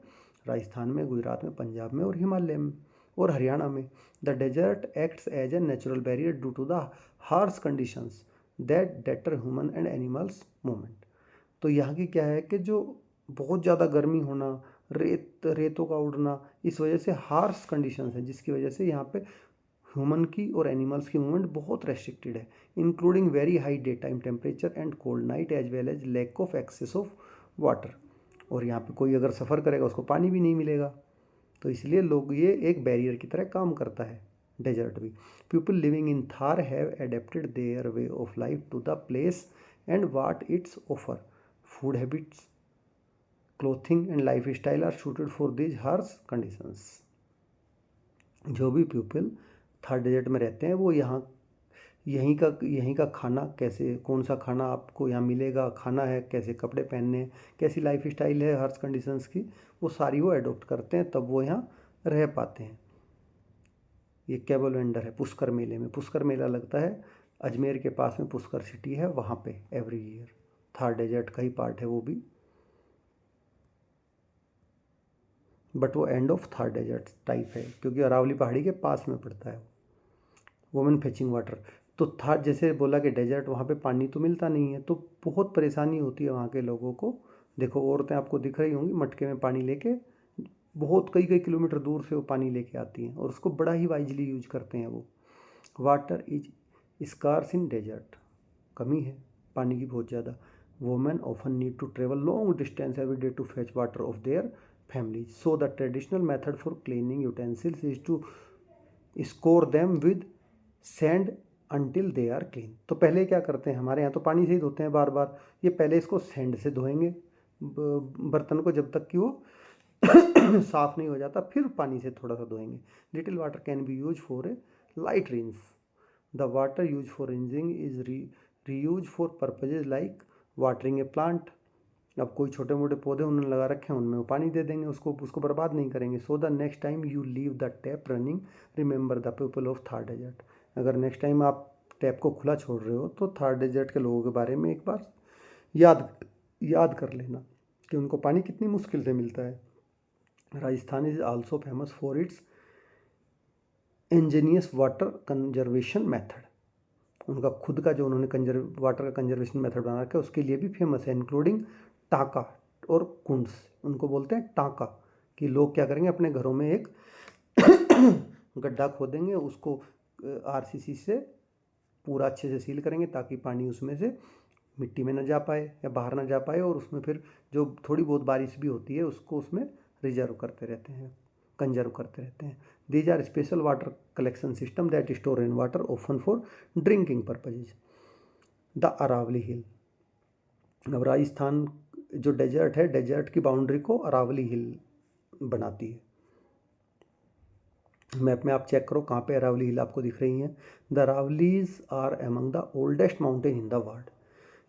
राजस्थान में, गुजरात में, पंजाब में और हिमालय में और हरियाणा में। The desert acts as a natural barrier due to the harsh conditions that deter human and animals movement. तो यहाँ की क्या है कि जो बहुत ज़्यादा गर्मी होना, रेतों का उड़ना, इस वजह से हार्श कंडीशंस हैं, जिसकी वजह से यहाँ पे ह्यूमन की और एनिमल्स की मूवमेंट बहुत रेस्ट्रिक्टेड है, including very high day time temperature and cold night as well as lack of access of water. और यहाँ पे कोई अगर सफ़र करेगा उसको पानी भी नहीं मिलेगा, तो इसलिए लोग, ये एक बैरियर की तरह काम करता है डेजर्ट भी। People living in Thar have adapted their way of life to the place and what its offer. Food habits, clothing and life style are suited for these harsh conditions. जो भी पीपल थार डेजर्ट में रहते हैं वो यहाँ यहीं का खाना, कैसे, कौन सा खाना आपको यहाँ मिलेगा, खाना है, कैसे कपड़े पहनने, कैसी लाइफ स्टाइल है हार्श कंडीशंस की, वो सारी वो एडोप्ट करते हैं, तब वो यहाँ रह पाते हैं। ये कैबल वेंडर है पुष्कर मेले में। पुष्कर मेला लगता है अजमेर के पास में, पुष्कर सिटी है वहाँ पे एवरी ईयर। थार डेजर्ट का ही पार्ट है वो भी, बट वो end of Thar desert type है, क्योंकि अरावली पहाड़ी के पास में पड़ता है। Women fetching water. तो था जैसे बोला कि डेजर्ट, वहाँ पे पानी तो मिलता नहीं है, तो बहुत परेशानी होती है वहाँ के लोगों को। देखो औरतें आपको दिख रही होंगी मटके में पानी लेके, बहुत कई कई किलोमीटर दूर से वो पानी लेके आती हैं और उसको बड़ा ही वाइजली यूज करते हैं वो। Water is scarce in desert, कमी है पानी की बहुत ज़्यादा। Women often need to travel long distance every day to fetch water of their families, so the traditional method for cleaning utensils is to scour them with sand until they are clean. तो पहले क्या करते हैं, हमारे यहाँ तो पानी से ही धोते हैं बार बार, ये पहले इसको सैंड से धोएंगे बर्तन को जब तक कि वो साफ नहीं हो जाता, फिर पानी से थोड़ा सा धोएंगे। Little water can be use for a light rinse. The water use for rinsing is reuse for purposes like watering a plant. अब कोई छोटे मोटे पौधे उन्होंने लगा रखे हैं, उनमें वो पानी दे देंगे, उसको बर्बाद नहीं करेंगे। So the next time you leave the tap running remember the people of Thar desert. अगर नेक्स्ट टाइम आप टैप को खुला छोड़ रहे हो तो थार डेजर्ट के लोगों के बारे में एक बार याद कर लेना कि उनको पानी कितनी मुश्किल से मिलता है। Rajasthan is also famous for it's Angénieux water conservation method. उनका खुद का जो उन्होंने वाटर का कंजर्वेशन मेथड बना रखा है उसके लिए भी फेमस है, इंक्लूडिंग टाका और कुंड्स। उनको बोलते हैं टाका, कि लोग क्या करेंगे अपने घरों में एक गड्ढा खोदेंगे, उसको आरसीसी से पूरा अच्छे से सील करेंगे ताकि पानी उसमें से मिट्टी में न जा पाए या बाहर न जा पाए, और उसमें फिर जो थोड़ी बहुत बारिश भी होती है उसको उसमें रिजर्व करते रहते हैं, कंजर्व करते रहते हैं। These are special water collection system that store rain water often for drinking purposes. The Aravalli hill. अब राजस्थान जो डेजर्ट है, डेजर्ट की बाउंड्री को अरावली हिल बनाती है। मैप में आप चेक करो कहाँ पे अरावली हिल आपको दिख रही हैं। The Aravallis are among the oldest mountain in the world.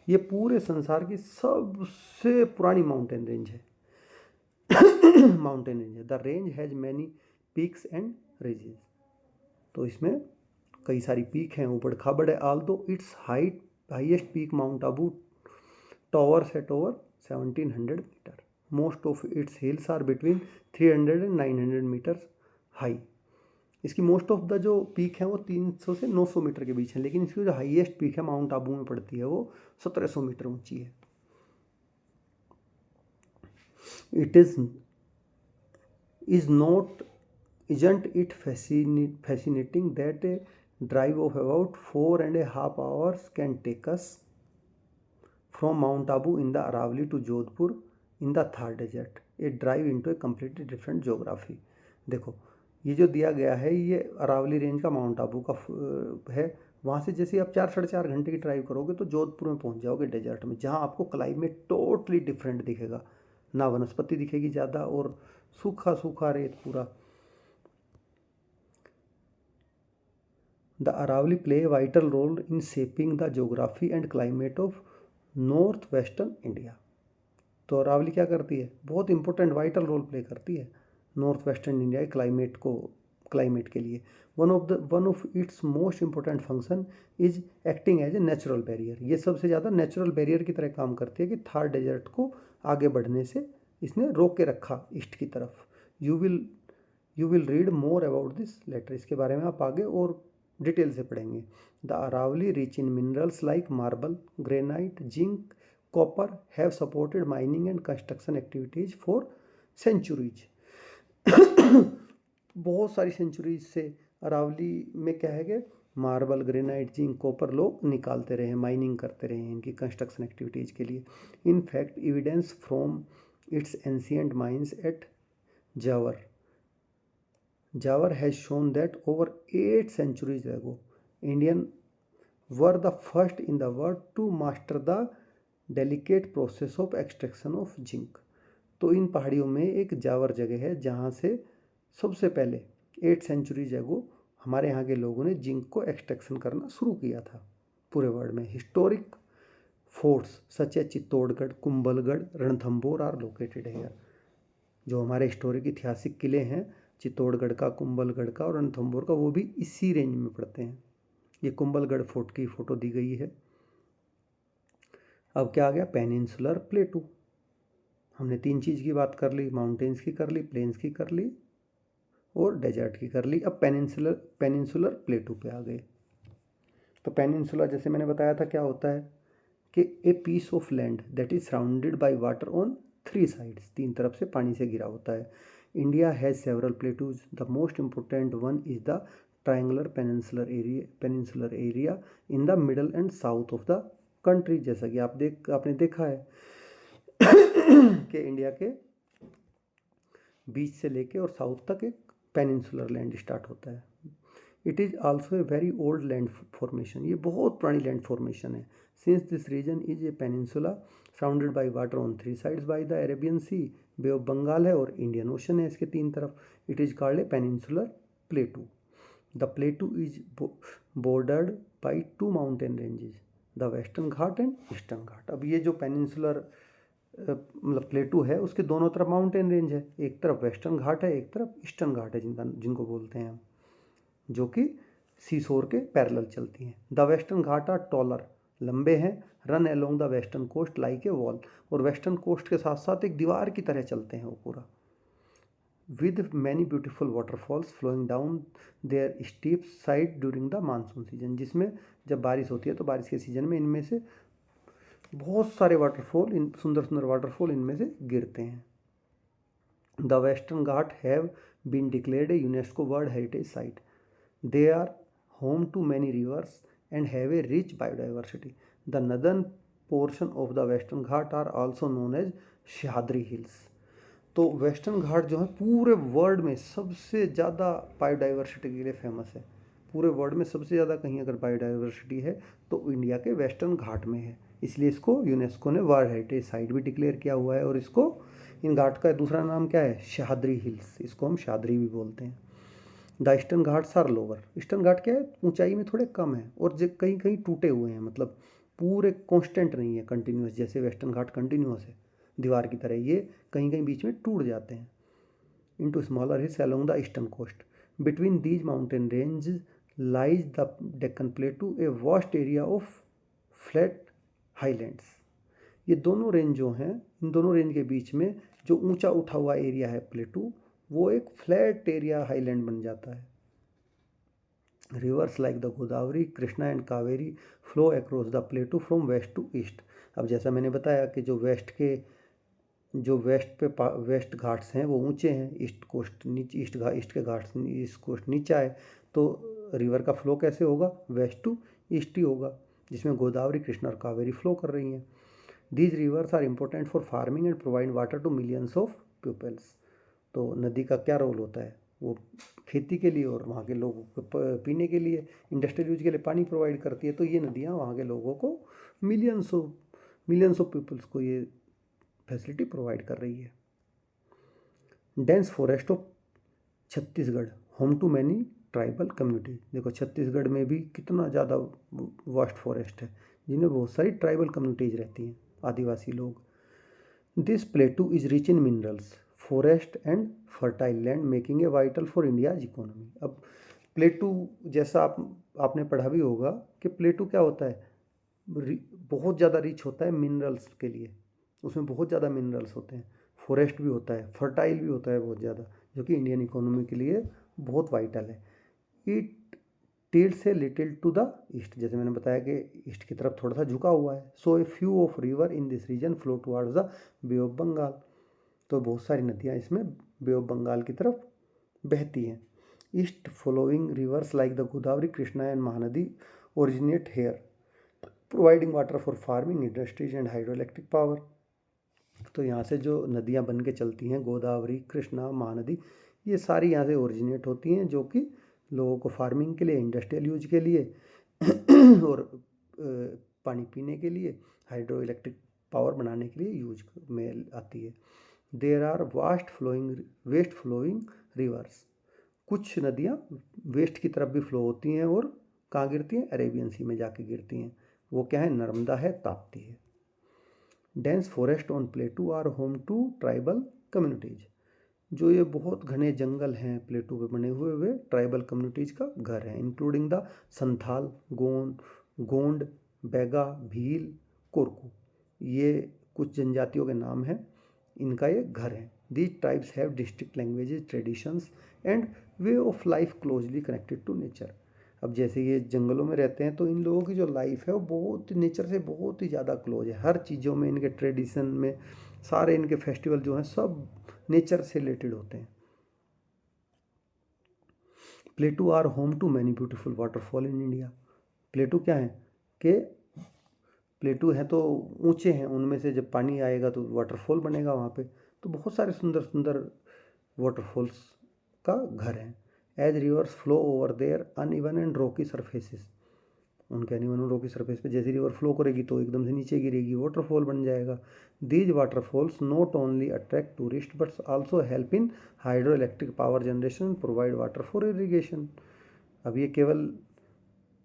ये पूरे संसार की सबसे पुरानी माउंटेन रेंज है। माउंटेन रेंज है। The range has many peaks and ridges. तो इसमें कई सारी पीक हैं, ऊबड़ खाबड़ है। Although its highest peak Mount Abu towers at over 1700 metre. Most of its hills are between 300 and 900 metre high. इसकी मोस्ट ऑफ द जो पीक है वो 300 से 900 मीटर के बीच है, लेकिन इसकी जो हाईएस्ट पीक है माउंट आबू में पड़ती है वो 1700 मीटर ऊंची है। It is not isn't it fascinating that a drive of about 4.5 hours can take us from Mount Abu in the Aravalli to Jodhpur in the Thar Desert, a drive into a completely different geography। देखो ये जो दिया गया है ये Aravalli range का mount Abu का है। वहाँ से जैसे आप 4-4.5 घंटे की ड्राइव करोगे तो जोधपुर में पहुँच जाओगे डेजर्ट में, जहाँ आपको क्लाइमेट टोटली डिफरेंट दिखेगा। ना वनस्पति दिखेगी ज़्यादा और सूखा सूखा रेत पूरा। The Aravalli play a vital role in shaping the geography and climate of northwestern India। तो अरावली क्या करती है, बहुत इंपॉर्टेंट वाइटल रोल प्ले करती है नॉर्थ वेस्टर्न इंडिया के क्लाइमेट के लिए। One of its most important function is acting as a natural barrier. ये सबसे ज़्यादा नेचुरल बैरियर की तरह काम करती है कि थार डेजर्ट को आगे बढ़ने से इसने रोक के रखा ईस्ट की तरफ। You will read more about this later. इसके बारे में आप आगे और डिटेल से पढ़ेंगे। The Aravalli rich in minerals like marble, granite, zinc, copper have supported mining and construction activities for centuries. बहुत सारी सेंचुरीज से अरावली में क्या है कि मार्बल, ग्रेनाइट, जिंक, कॉपर लोग निकालते रहे, माइनिंग करते रहे इनकी कंस्ट्रक्शन एक्टिविटीज़ के लिए। In fact evidence from its ancient mines at Jawar has shown that over 8 centuries ago, Indians were the first in the world to master the delicate process of extraction of zinc। तो इन पहाड़ियों में एक जावर जगह है जहाँ से सबसे पहले 8 सेंचुरीज एगो हमारे यहाँ के लोगों ने जिंक को एक्सट्रैक्शन करना शुरू किया था पूरे वर्ल्ड में। Historic forts such as Chittorgarh, Kumbhalgarh, Ranthambore are located है। जो हमारे हिस्टोरिक ऐतिहासिक किले हैं चित्तौड़गढ़ का, कुंभलगढ़ का और रणथंभौर का, वो भी इसी रेंज में पड़ते हैं। ये कुंभलगढ़ फोर्ट की फ़ोटो दी गई है। अब क्या आ गया, पेनिनसुलर प्लेटू। हमने 3 चीज़ की बात कर ली, माउंटेन्स की कर ली, प्लेन्स की कर ली और डेजर्ट की कर ली। अब पेनिनसुलर प्लेटू पे आ गए। तो पेनिनसुला जैसे मैंने बताया था क्या होता है कि a piece of land that is surrounded by water on three sides, तीन तरफ से पानी से घिरा होता है। India has several plateaus, the most important one is the triangular peninsular area in the middle and south of the country. जैसा कि आपने देखा है कि इंडिया के बीच से लेके और साउथ तक एक पेनिनसुलर लैंड स्टार्ट होता है। It is also a very old land formation, ये बहुत पुरानी लैंड फॉर्मेशन है। Since this region is a peninsula surrounded by water on three sides by the Arabian sea, bay of Bengal है और Indian ocean है इसके तीन तरफ। It is called a peninsular plateau. The plateau is bordered by two mountain ranges, the western Ghat and eastern Ghat. अब ये जो peninsular मतलब प्लेटू है उसके दोनों तरफ माउंटेन रेंज है, एक तरफ वेस्टर्न घाट है, एक तरफ ईस्टर्न घाट है जिनको बोलते हैं हम, जो कि सी शोर के पैरेलल चलती हैं। The western Ghat are taller, लंबे हैं, run along the western coast like a wall, और वेस्टर्न कोस्ट के साथ साथ एक दीवार की तरह चलते हैं वो पूरा। With many beautiful waterfalls flowing down their steep side during the monsoon season, जिसमें जब बारिश होती है तो बारिश के सीजन में इनमें से बहुत सारे वाटरफॉल, इन सुंदर सुंदर वाटरफॉल इनमें से गिरते हैं। The western Ghat have been declared a UNESCO world heritage site. They are home to many rivers and have a rich biodiversity. The northern portion of the Western Ghat are also known as Shahadri Hills. तो western घाट जो है पूरे world में सबसे ज़्यादा biodiversity के लिए famous है। पूरे वर्ल्ड में सबसे ज़्यादा कहीं अगर बायोडाइवर्सिटी है तो इंडिया के वेस्टर्न घाट में है, इसलिए इसको यूनेस्को ने वर्ल्ड हेरिटेज साइट भी डिक्लेयर किया हुआ है। और इसको, इन घाट का दूसरा नाम क्या है? शहादरी हिल्स, इसको हम शहादरी भी बोलते हैं। The eastern Ghats are lower, eastern Ghat क्या है, ऊंचाई में थोड़े कम है और कहीं कहीं टूटे हुए हैं, मतलब पूरे कांस्टेंट नहीं है, कंटिन्यूस। जैसे वेस्टर्न घाट कंटिन्यूस है दीवार की तरह, ये कहीं कहीं बीच में टूट जाते हैं। Into smaller hills along the eastern coast. Between these mountain range lies the Deccan plateau, a vast area of flat highlands. ये दोनों रेंज जो हैं, इन दोनों रेंज के बीच में जो ऊंचा उठा हुआ एरिया है प्लेटू, वो एक फ्लैट एरिया हाईलैंड बन जाता है। Rivers like the Godavari, Krishna and Kaveri flow across the plateau from west to east. अब जैसा मैंने बताया कि जो वेस्ट घाट्स हैं वो ऊंचे हैं, ईस्ट कोस्ट नीचे, ईस्ट के घाट्स ईस्ट कोस्ट नीचा है, तो रिवर का फ्लो कैसे होगा? वेस्ट टू ईस्ट ही होगा, जिसमें गोदावरी, कृष्णा और कावेरी फ्लो कर रही हैं। These rivers are important for farming and provide water to millions of peoples. तो नदी का क्या रोल होता है? वो खेती के लिए और वहाँ के लोगों को पीने के लिए, इंडस्ट्रियल यूज के लिए पानी प्रोवाइड करती है। तो ये नदियाँ वहाँ के लोगों को, मिलियंस ऑफ पीपल्स को ये फैसिलिटी प्रोवाइड कर रही है। Dense forest of Chhattisgarh, home to many tribal community. देखो छत्तीसगढ़ में भी कितना ज़्यादा वास्ट फॉरेस्ट है, जिनमें बहुत सारी ट्राइबल कम्युनिटीज रहती हैं, आदिवासी लोग। This प्लेटू is rich in minerals, forest and fertile land, making a vital for India's economy. अब प्लेटू जैसा आपने पढ़ा भी होगा कि प्लेटू क्या होता है, बहुत ज़्यादा रिच होता है मिनरल्स के लिए, उसमें बहुत ज़्यादा मिनरल्स होते हैं, फॉरेस्ट भी होता है, फर्टाइल भी होता है बहुत ज़्यादा, जो कि इंडियन इकोनॉमी के लिए बहुत वाइटल है। It tilts a little to the east, जैसे मैंने बताया कि ईस्ट की तरफ थोड़ा सा झुका हुआ है। So a few of river in this region flow towards the bay of Bengal. तो बहुत सारी नदियाँ इसमें बे ऑफ बंगाल की तरफ बहती हैं। East flowing rivers like the Godavari, Krishna and Mahanadi originate here, providing water for farming, industries and hydro electric power. तो यहाँ से जो नदियाँ बन के चलती हैं, गोदावरी, कृष्णा, महानदी, ये सारी यहाँ से ओरिजिनेट होती हैं, जो कि लोगों को फार्मिंग के लिए, इंडस्ट्रियल यूज के लिए और पानी पीने के लिए, हाइड्रो इलेक्ट्रिक पावर बनाने के लिए यूज में आती है। There are west flowing rivers, कुछ नदियाँ वेस्ट की तरफ भी फ्लो होती हैं और कहाँ गिरती हैं? अरेबियन सी में जाके गिरती हैं। वो क्या है? नर्मदा है, ताप्ती है। Dense forest on plateau are home to tribal communities, जो ये बहुत घने जंगल हैं प्लेटू पे बने हुए, वे ट्राइबल कम्युनिटीज का घर है, इंक्लूडिंग द संथाल, गोंड, बैगा, भील, कोरकू। ये कुछ जनजातियों के नाम हैं, इनका ये घर है। These tribes have distinct languages, traditions and way of life closely connected to nature. अब जैसे ये जंगलों में रहते हैं तो इन लोगों की जो लाइफ है वो बहुत नेचर से बहुत ही ज़्यादा क्लोज है। हर चीज़ों में, इनके ट्रेडिशन में, सारे इनके फेस्टिवल जो हैं सब नेचर से रिलेटेड होते हैं। Plateau are home to many beautiful waterfall in India. Plateau क्या है कि प्लेटू हैं तो ऊंचे हैं, उनमें से जब पानी आएगा तो वाटरफॉल बनेगा वहाँ पे। तो बहुत सारे सुंदर सुंदर वाटरफॉल्स का घर है। As rivers flow over their uneven and rocky surfaces, उनके अनइवन और रॉकी सरफेस पे जैसे रिवर फ्लो करेगी तो एकदम से नीचे गिरेगी, वाटरफॉल बन जाएगा। These waterfalls not only attract tourist but also help in hydro electric power generation, provide water for irrigation. अब ये केवल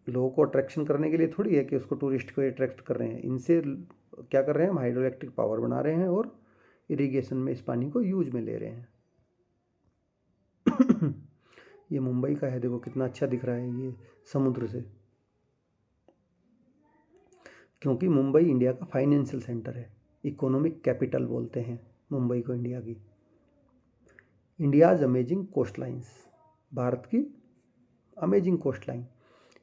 लोगों को अट्रैक्शन करने के लिए थोड़ी है कि उसको टूरिस्ट को अट्रैक्ट कर रहे हैं, इनसे क्या कर रहे हैं हम, हाइड्रो इलेक्ट्रिक पावर बना रहे हैं और इरिगेशन में इस पानी को यूज में ले रहे हैं। ये मुंबई का है, देखो कितना अच्छा दिख रहा है ये समुद्र से, क्योंकि मुंबई इंडिया का फाइनेंशियल सेंटर है, इकोनॉमिक कैपिटल बोलते हैं मुंबई को इंडिया की। India's amazing coast lines, Bharat की amazing coast line.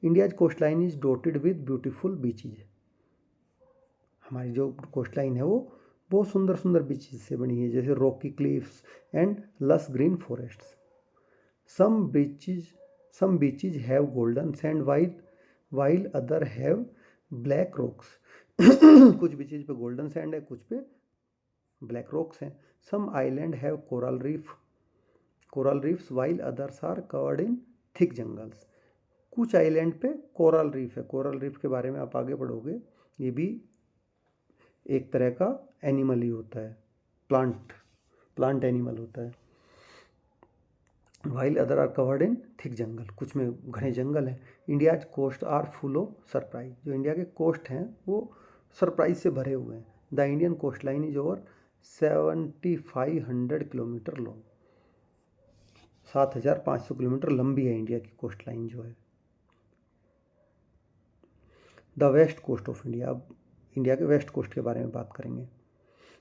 India's coast line is dotted with beautiful beaches. हमारी जो कोस्ट लाइन है वो बहुत सुंदर सुंदर बीचेज से बनी है, जैसे रॉकी क्लिफ्स एंड लस green forests. some beaches have golden sand while other have black rocks। कुछ बीचेज पे गोल्डन सैंड है, कुछ पे ब्लैक रॉक्स हैं। Some island have coral reefs while others are covered in thick jungles। कुछ island पे coral reef है। Coral reef के बारे में आप आगे पढ़ोगे, ये भी एक तरह का एनिमल ही होता है, प्लांट एनिमल होता है। While other are covered in thick jungle, कुछ में घने जंगल हैं। India's coast are full of surprise, जो इंडिया के कोस्ट हैं वो सरप्राइज से भरे हुए हैं। The Indian coast line is over 7500 kilometre long, 7500 kilometre लंबी है इंडिया की कोस्ट लाइन जो है। The west coast of India, अब इंडिया के वेस्ट कोस्ट के बारे में बात करेंगे।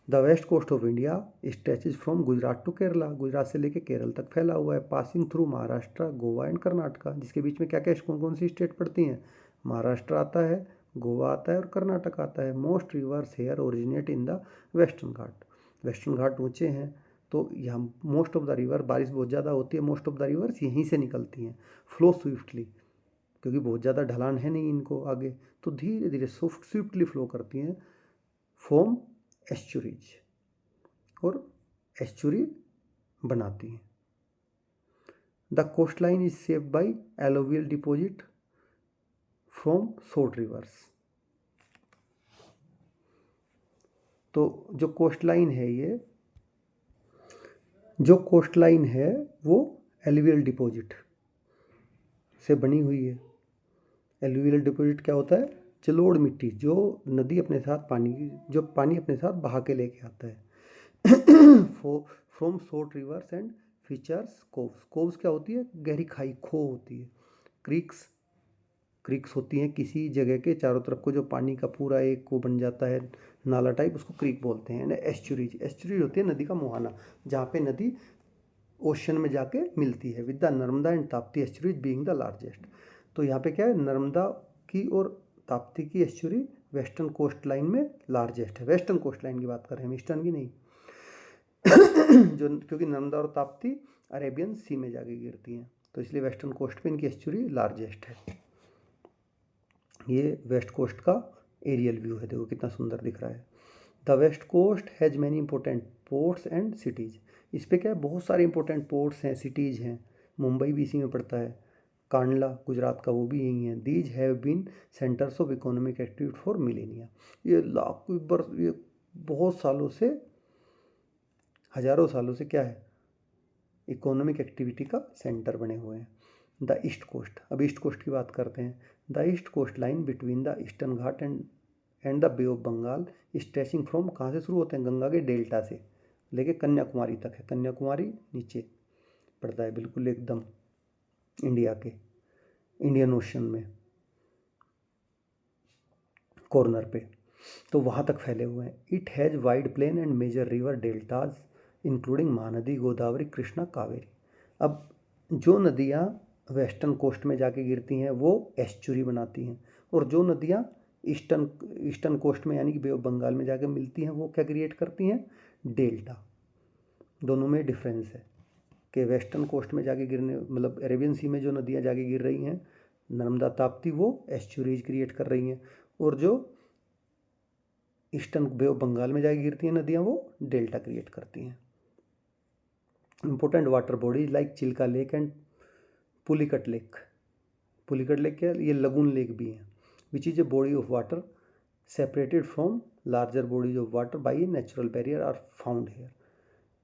The west coast of India stretches from Gujarat to Kerala, Gujarat से लेकर केरल तक फैला हुआ है। Passing through Maharashtra, Goa and Karnataka, जिसके बीच में क्या क्या कौन कौन सी स्टेट पड़ती हैं, महाराष्ट्र आता है, गोवा आता है और कर्नाटक आता है। Most rivers here originate in the western Ghat, western Ghat ऊँचे हैं तो यहाँ मोस्ट ऑफ द रिवर, बारिश बहुत ज़्यादा होती है, मोस्ट ऑफ द रिवर्स यहीं से निकलती हैं। फ्लो स्विफ्टली, क्योंकि बहुत ज़्यादा ढलान है नहीं इनको आगे, तो धीरे धीरे स्विफ्टली फ्लो करती हैं। फॉर्म एस्चुरीज, और एस्चुरी बनाती हैं। The coast line is shaped by alluvial deposit from short rivers. तो जो कोस्ट लाइन है, ये जो कोस्ट लाइन है वो एलुवियल डिपॉजिट से बनी हुई है। एलुवियल डिपॉजिट क्या होता है, जलोढ़ मिट्टी जो नदी अपने साथ जो पानी अपने साथ बहा के लेके आता है। From short rivers and features coves, coves क्या होती है, गहरी खाई, खो होती है। क्रीक्स होती हैं किसी जगह के चारों तरफ को, जो पानी का पूरा एक को बन जाता है नाला टाइप, उसको क्रीक बोलते हैं। एस्चुरीज होती है नदी का मुहाना, जहाँ पे नदी ओशन में जाके मिलती है। With the Narmada and Tapti estuaries being the largest. तो यहाँ पे क्या है, नर्मदा की और ताप्ती की एस्चुरी वेस्टर्न कोस्ट लाइन में लार्जेस्ट है। वेस्टर्न कोस्ट लाइन की बात कर रहे हैं, ईस्टर्न की नहीं। जो क्योंकि नर्मदा और ताप्ती अरेबियन सी में जाके गिरती हैं, तो इसलिए वेस्टर्न कोस्ट पे इनकी एस्चुरी लार्जेस्ट है। ये वेस्ट कोस्ट का एरियल व्यू है, देखो कितना सुंदर दिख रहा है। The west coast has many important ports and cities. इस पे क्या है, बहुत सारे इंपॉर्टेंट पोर्ट्स हैं, सिटीज़ हैं। मुंबई भी इसी में पड़ता है। कांडला गुजरात का, वो भी यही है। These have been centres of economic activity for millennia. ये लाखों बरस, ये बहुत सालों से, हजारों सालों से क्या है, इकोनॉमिक एक्टिविटी का सेंटर बने हुए हैं। द ईस्ट कोस्ट, अब ईस्ट कोस्ट की बात करते हैं। The east coast line between the eastern Ghat and the bay of Bengal stretching from, कहाँ से शुरू होते हैं, गंगा के डेल्टा से लेके कन्याकुमारी तक है। कन्याकुमारी नीचे पड़ता है बिल्कुल एकदम इंडिया के इंडियन ओशन में कॉर्नर पे, तो वहाँ तक फैले हुए हैं। It has wide plain and major river deltas including Mahanadi, Godavari, Krishna, Kaveri. अब जो नदियाँ वेस्टर्न कोस्ट में जाके गिरती हैं वो एस्चुरी बनाती हैं, और जो नदियाँ ईस्टर्न कोस्ट में यानी कि बे ऑफ बंगाल में जाके मिलती हैं वो क्या क्रिएट करती हैं, डेल्टा। दोनों में डिफरेंस है कि वेस्टर्न कोस्ट में जाके गिरने मतलब अरेबियन सी में जो नदियाँ जाके गिर रही हैं नर्मदा ताप्ती, वो एस्चुरीज क्रिएट कर रही हैं, और जो ईस्टर्न बे ऑफ बंगाल में जाके गिरती हैं नदियाँ वो डेल्टा क्रिएट करती हैं। Important water bodies like Chilka lake and Pulicat lake. Pulicat lake क्या है, ये लगून लेक भी है, which is a body of water separated from larger bodies of water by a natural barrier are found here.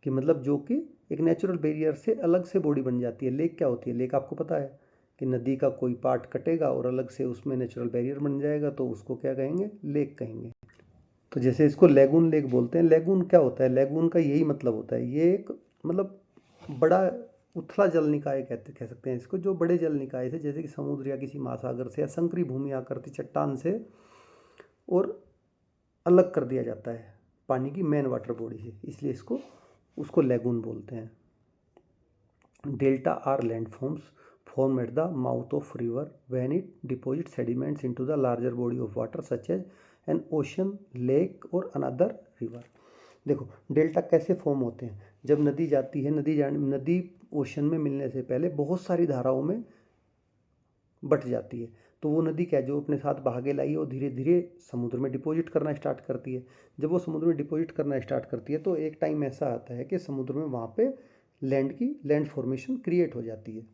कि मतलब जो कि एक नेचुरल बैरियर से अलग से बॉडी बन जाती है। लेक क्या होती है, लेक आपको पता है कि नदी का कोई पार्ट कटेगा और अलग से उसमें नेचुरल बैरियर बन जाएगा तो उसको क्या कहेंगे, लेक कहेंगे। तो जैसे इसको लेगून लेक बोलते हैं। लेगून क्या होता है, लेगून का यही मतलब होता है, ये एक मतलब बड़ा उथला जल निकाय कह सकते हैं इसको, जो बड़े जल निकाय से जैसे कि समुद्र या किसी महासागर से या संकरी भूमि आकृति चट्टान से और अलग कर दिया जाता है पानी की मेन वाटर बॉडी से, इसलिए इसको उसको लेगून बोलते हैं। Delta R landforms formed at the mouth of river when it deposits sediments into the larger body of water such as an ocean, lake or another river। देखो delta कैसे form होते हैं, जब नदी जाती है, नदी ओशन में मिलने से पहले बहुत सारी धाराओं में बट जाती है, तो वो नदी क्या जो अपने साथ बहा के लाई है वो धीरे धीरे समुद्र में डिपॉजिट करना स्टार्ट करती है। जब वो समुद्र में डिपॉजिट करना स्टार्ट करती है तो एक टाइम ऐसा आता है कि समुद्र में वहाँ पे लैंड फॉर्मेशन क्रिएट हो जाती है।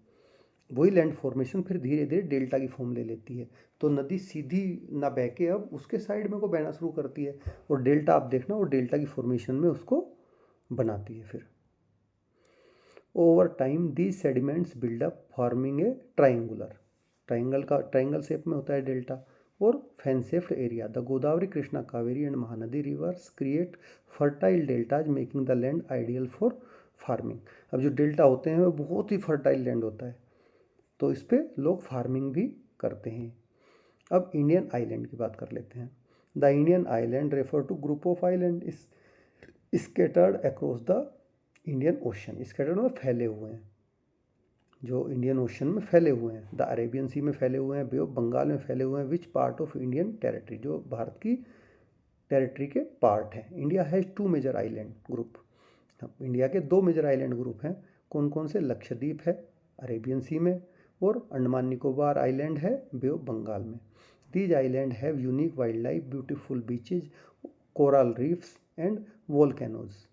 वही लैंड फॉर्मेशन फिर धीरे धीरे डेल्टा की फॉर्म ले लेती है, तो नदी सीधी ना बह के अब उसके साइड में को बहना शुरू करती है, और डेल्टा आप देखना वो डेल्टा की फॉर्मेशन में उसको बनाती है। फिर over time these sediments build up forming a triangle shape में होता है डेल्टा और fan shaped area. The Godavari, Krishna, Kaveri and Mahanadi rivers create fertile deltas making the land ideal for farming. अब जो डेल्टा होते हैं वो बहुत ही फर्टाइल लैंड होता है, तो इस पर लोग फार्मिंग भी करते हैं। अब इंडियन आइलैंड की बात कर लेते हैं। The Indian island refer to group of island scattered across the Indian ocean. Scattered में फैले हुए हैं, जो इंडियन ओशन में फैले हुए हैं, द अरेबियन सी में फैले हुए हैं, बे ऑफ बंगाल में फैले हुए हैं, which part of Indian territory, जो भारत की टेरिटरी के पार्ट है। India has 2 major island group. India के 2 मेजर आइलैंड ग्रुप हैं, कौन कौन से, लक्षद्वीप है अरेबियन सी में और अंडमान निकोबार आइलैंड है बे ऑफ बंगाल में। These island have unique wild life, beautiful beaches, coral reefs and volcanoes.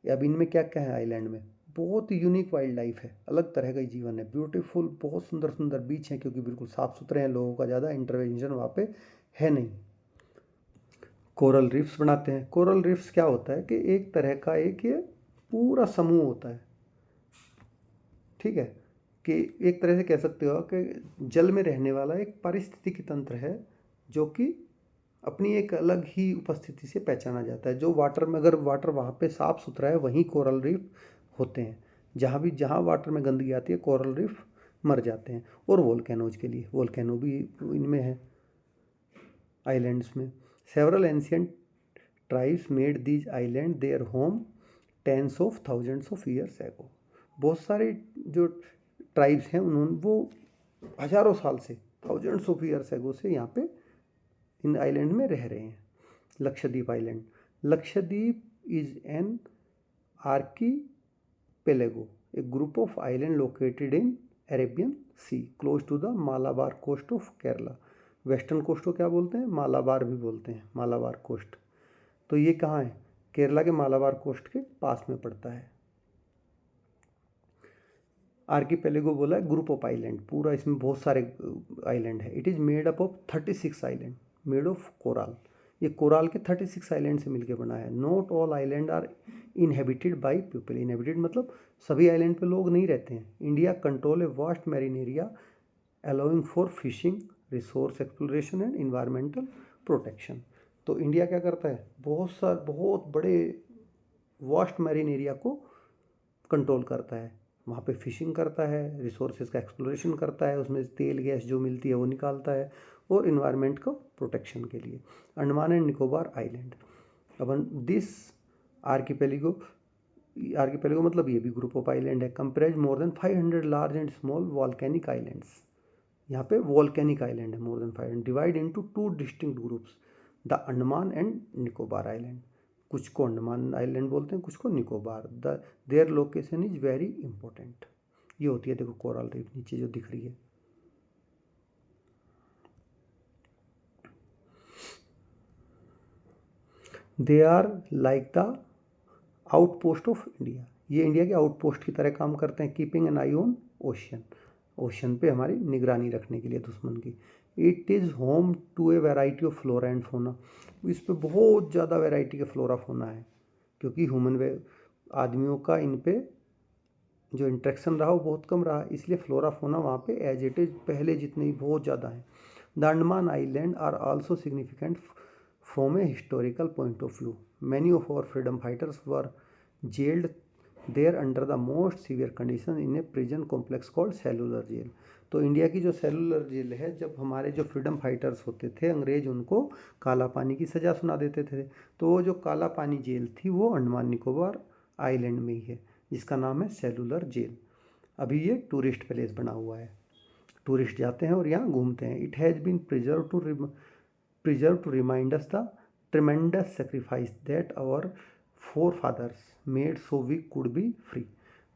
अब इनमें क्या क्या है आइलैंड में, बहुत यूनिक वाइल्ड लाइफ है, अलग तरह का जीवन है, ब्यूटीफुल बहुत सुंदर सुंदर बीच हैं क्योंकि बिल्कुल साफ़ सुथरे हैं, लोगों का ज़्यादा इंटरवेंशन वहाँ पे है नहीं। कोरल रीफ्स बनाते हैं। कोरल रीफ्स क्या होता है कि एक तरह का एक ये पूरा समूह होता है, ठीक है, कि एक तरह से कह सकते हो कि जल में रहने वाला एक पारिस्थितिकी तंत्र है जो कि अपनी एक अलग ही उपस्थिति से पहचाना जाता है। जो वाटर में, अगर वाटर वहाँ पे साफ़ सुथरा है वहीं कोरल रीफ होते हैं, जहाँ वाटर में गंदगी आती है कोरल रीफ मर जाते हैं। और वोल्केनोज के लिए, वोल्केनो भी इनमें है आइलैंड्स में। Several ancient tribes made these island their home tens of thousands of years ago. बहुत सारे जो ट्राइब्स हैं उन्होंने वो हज़ारों साल से, थाउजेंड्स ऑफ ईयर्स एगो से यहाँ पे इन आइलैंड में रह रहे हैं। Lakshadweep island. Lakshadweep is an archipelago, a group of island located in Arabian sea close to the Malabar coast of Kerala. Western coast को क्या बोलते हैं, मालाबार भी बोलते हैं, मालाबार कोस्ट। तो ये कहाँ है, केरला के मालाबार कोस्ट के पास में पड़ता है। आर्कीपेलेगो बोला है ग्रुप ऑफ आइलैंड, पूरा इसमें बहुत सारे आइलैंड है। It is made up of 36 island made of coral. ये कोराल के 36 आइलैंड से मिलकर बना है। Not all island are inhabited by people. Inhabited मतलब सभी आइलैंड पे लोग नहीं रहते हैं। India control a vast marine area allowing for fishing, resource exploration and environmental protection. तो इंडिया क्या करता है, बहुत बड़े वास्ट मैरीन एरिया को कंट्रोल करता है, वहाँ पे फिशिंग करता है, रिसोर्सेज का एक्सप्लोरेशन करता है, उसमें तेल गैस जो मिलती है वो निकालता है, और इन्वायरमेंट को प्रोटेक्शन के लिए। Andaman and Nicobar island. अब दिस आर्कीपेलिगो आर्किपेलागो मतलब ये भी ग्रुप ऑफ आइलैंड है। Comprise more than 500 large and small volcanic islands. यहाँ पे वॉल्केनिक आइलैंड है more than 500, divide into 2 distinct groups, the Andaman and Nicobar island. कुछ को अंडमान आइलैंड बोलते हैं, कुछ को Nicobar. The their location is very important. ये होती है देखो कोरल रीफ नीचे जो दिख रही है। They are like the outpost of India. ये इंडिया के आउटपोस्ट की तरह काम करते हैं। Keeping an eye on ocean, ocean पे हमारी निगरानी रखने के लिए दुश्मन की। It is home to a variety of flora and fauna. इस पे बहुत ज़्यादा वैरायटी के फ्लोरा फोना है, क्योंकि आदमियों का इन पे जो इंट्रैक्शन रहा वो बहुत कम रहा, इसलिए फ्लोरा फोना वहाँ पे एज इट इज पहले जितने ही बहुत ज़्यादा है। The Andaman island are also significant from a historical point of view. Many of our freedom fighters were jailed there under the most severe condition in a prison complex called cellular jail. तो India की जो cellular jail है, जब हमारे जो freedom fighters होते थे अंग्रेज उनको काला पानी की सज़ा सुना देते थे, तो वो जो काला पानी जेल थी वो अंडमान निकोबार आइलैंड में ही है, जिसका नाम है सेलुलर जेल। अभी ये टूरिस्ट प्लेस बना हुआ है, टूरिस्ट जाते हैं और यहाँ घूमते हैं। It has been preserve to remind us the tremendous sacrifice that our forefathers made so we could be free.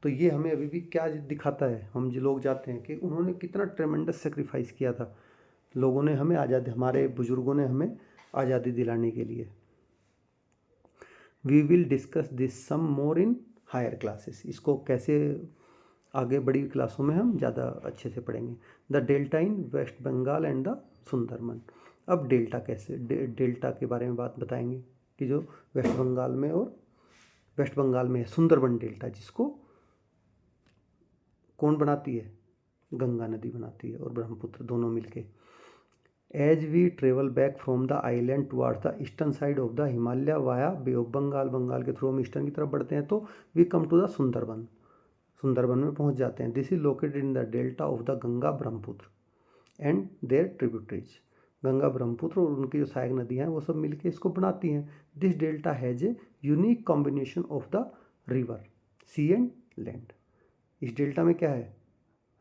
तो ये हमें अभी भी क्या दिखाता है, हम जो लोग जाते हैं कि उन्होंने कितना ट्रेमेंडस सेक्रीफाइस किया था, लोगों ने हमें आज़ादी, हमारे बुजुर्गों ने हमें आज़ादी दिलाने के लिए। We will discuss this some more in higher classes. इसको कैसे आगे बड़ी क्लासों में हम ज़्यादा अच्छे से पढ़ेंगे। The delta in West Bengal and the Sundarban. अब डेल्टा कैसे, डेल्टा के बारे में बात बताएंगे कि जो वेस्ट बंगाल में है सुंदरबन डेल्टा, जिसको कौन बनाती है, गंगा नदी बनाती है और ब्रह्मपुत्र दोनों मिलके। As we travel back from the island towards the eastern side of the Himalaya via Bay of Bengal, Bengal के थ्रू हम ईस्टर्न की तरफ बढ़ते हैं तो we come to the Sundarban, Sundarban में पहुंच जाते हैं। This is located in the delta of the Ganga Brahmaputra and their tributaries. Ganga Brahmaputra और उनकी जो सहायक नदियाँ हैं वो सब मिलके इसको बनाती हैं। This delta has a unique combination of the river, sea and land. इस डेल्टा में क्या है,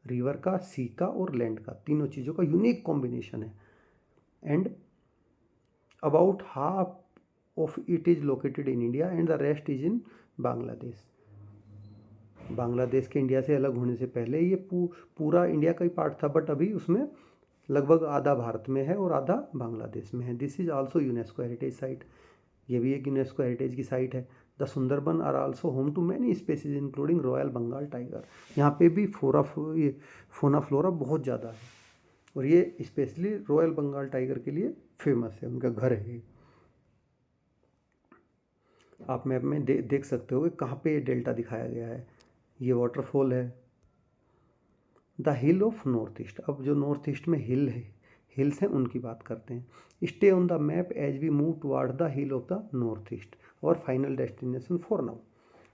रिवर का, सी का और लैंड का, तीनों चीज़ों का यूनिक कॉम्बिनेशन है। And about half of it is located in India and the rest is in Bangladesh. Bangladesh के इंडिया से अलग होने से पहले ये पूरा इंडिया का ही पार्ट था, बट अभी उसमें लगभग आधा भारत में है और आधा बांग्लादेश में है। This is also UNESCO heritage site. ये भी एक यूनेस्को हेरिटेज की साइट है। The Sundarban are also home to many species including royal Bengal tiger. यहाँ पे भी फोना फ्लोरा बहुत ज़्यादा है और ये स्पेशली रॉयल बंगाल टाइगर के लिए फेमस है, उनका घर है। आप मैप में देख सकते हो कि कहाँ पे ये डेल्टा दिखाया गया है। ये वाटरफॉल है the hill of north east. अब जो नॉर्थ ईस्ट में हिल्स हैं उनकी बात करते हैं। Stay on the map as we move toward the hill of the north east और फाइनल डेस्टिनेशन फॉर नाउ।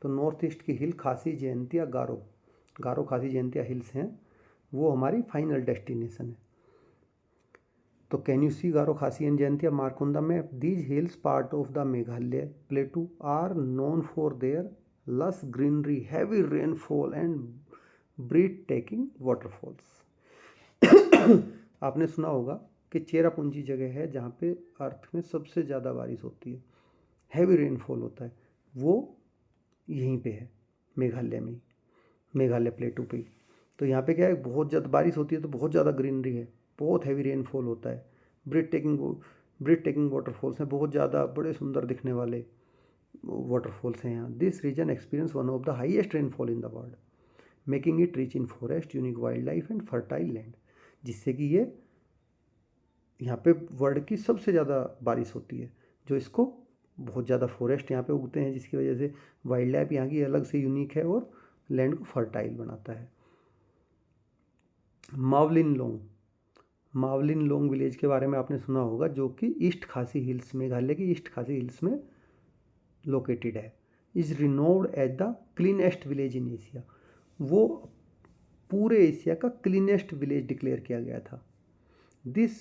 तो नॉर्थ ईस्ट की हिल खासी जयंतिया गारो खासी जयंतिया हिल्स हैं, वो हमारी फाइनल डेस्टिनेशन है। तो can you see Garo Khasi and Jaintia mark on the map. These hills part of the Meghalaya plateau are known for their lush greenery, heavy rainfall and breathtaking waterfalls. आपने सुना होगा कि चेरापूंजी जगह है जहाँ पे अर्थ में सबसे ज़्यादा बारिश होती है, हैवी रेनफॉल होता है, वो यहीं पे है मेघालय में, मेघालय प्लेटू पे। तो यहाँ पे क्या है, बहुत ज़्यादा बारिश होती है तो बहुत ज़्यादा ग्रीनरी है, बहुत हैवी रेनफॉल होता है, ब्रीथ टेकिंग वाटरफॉल्स हैं, बहुत ज़्यादा बड़े सुंदर दिखने वाले वाटरफॉल्स हैं यहाँ। This region experience one of the highest rainfall in the world, making it rich in forest, unique wild life and fertile land. जिससे कि ये यहाँ पे वर्ल्ड की सबसे ज़्यादा बारिश होती है, जो इसको बहुत ज़्यादा फॉरेस्ट यहाँ पे उगते हैं, जिसकी वजह से वाइल्ड लाइफ यहाँ की अलग से यूनिक है और लैंड को फर्टाइल बनाता है। मावलिन लोंग विलेज के बारे में आपने सुना होगा, जो कि ईस्ट खासी हिल्स, मेघालय की ईस्ट खासी हिल्स में लोकेटेड है। Is renowned as the cleanest village in Asia. वो पूरे एशिया का क्लीनेस्ट विलेज डिक्लेयर किया गया था। This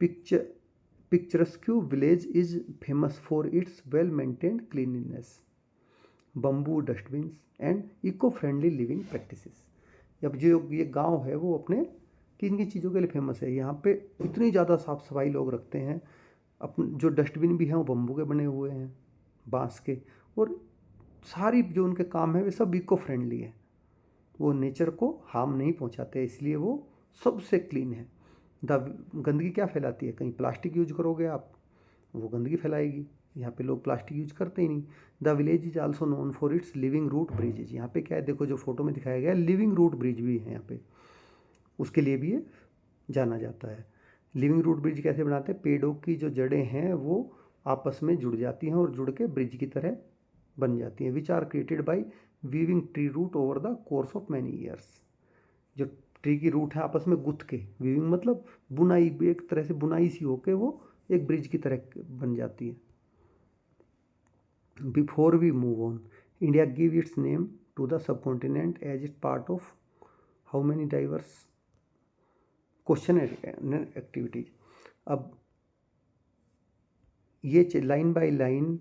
picturesque village is famous for its well maintained cleanliness. Bamboo dustbins and eco friendly living practices. अब जो ये गांव है वो अपने किन किन चीज़ों के लिए फेमस है, यहाँ पे इतनी ज़्यादा साफ़ सफाई लोग रखते हैं। अपन जो डस्टबिन भी हैं वो बम्बू के बने हुए हैं, बांस के, और सारी जो उनके काम है वे सब इको फ्रेंडली है, वो नेचर को हार्म नहीं पहुंचाते, इसलिए वो सबसे क्लीन है। गंदगी क्या फैलाती है, कहीं प्लास्टिक यूज करोगे आप, वो गंदगी फैलाएगी। यहाँ पे लोग प्लास्टिक यूज करते ही नहीं। The village is also known for its living root bridges. यहाँ पे क्या है, देखो जो फोटो में दिखाया गया है, लिविंग रूट ब्रिज भी है यहाँ पे, उसके लिए भी ये जाना जाता है। लिविंग रूट ब्रिज कैसे बनाते हैं, पेड़ों की जो जड़ें हैं वो आपस में जुड़ जाती हैं और जुड़ के ब्रिज की तरह बन जाती हैं, which are created by weaving tree root over the course of many years. जो ट्री की रूट है आपस में गुथ के, वीविंग मतलब बुनाई, एक तरह से बुनाई सी होके वो एक ब्रिज की तरह बन जाती है। Before we move on, India give its name to the subcontinent as it part of how many diverse question activities. अब ये लाइन बाय लाइन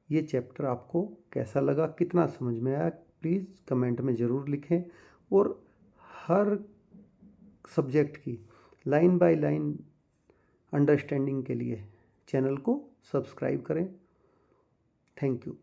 ये चैप्टर आपको कैसा लगा, कितना समझ में आया, प्लीज़ कमेंट में ज़रूर लिखें। और हर सब्जेक्ट की लाइन बाय लाइन अंडरस्टैंडिंग के लिए चैनल को सब्सक्राइब करें। Thank you.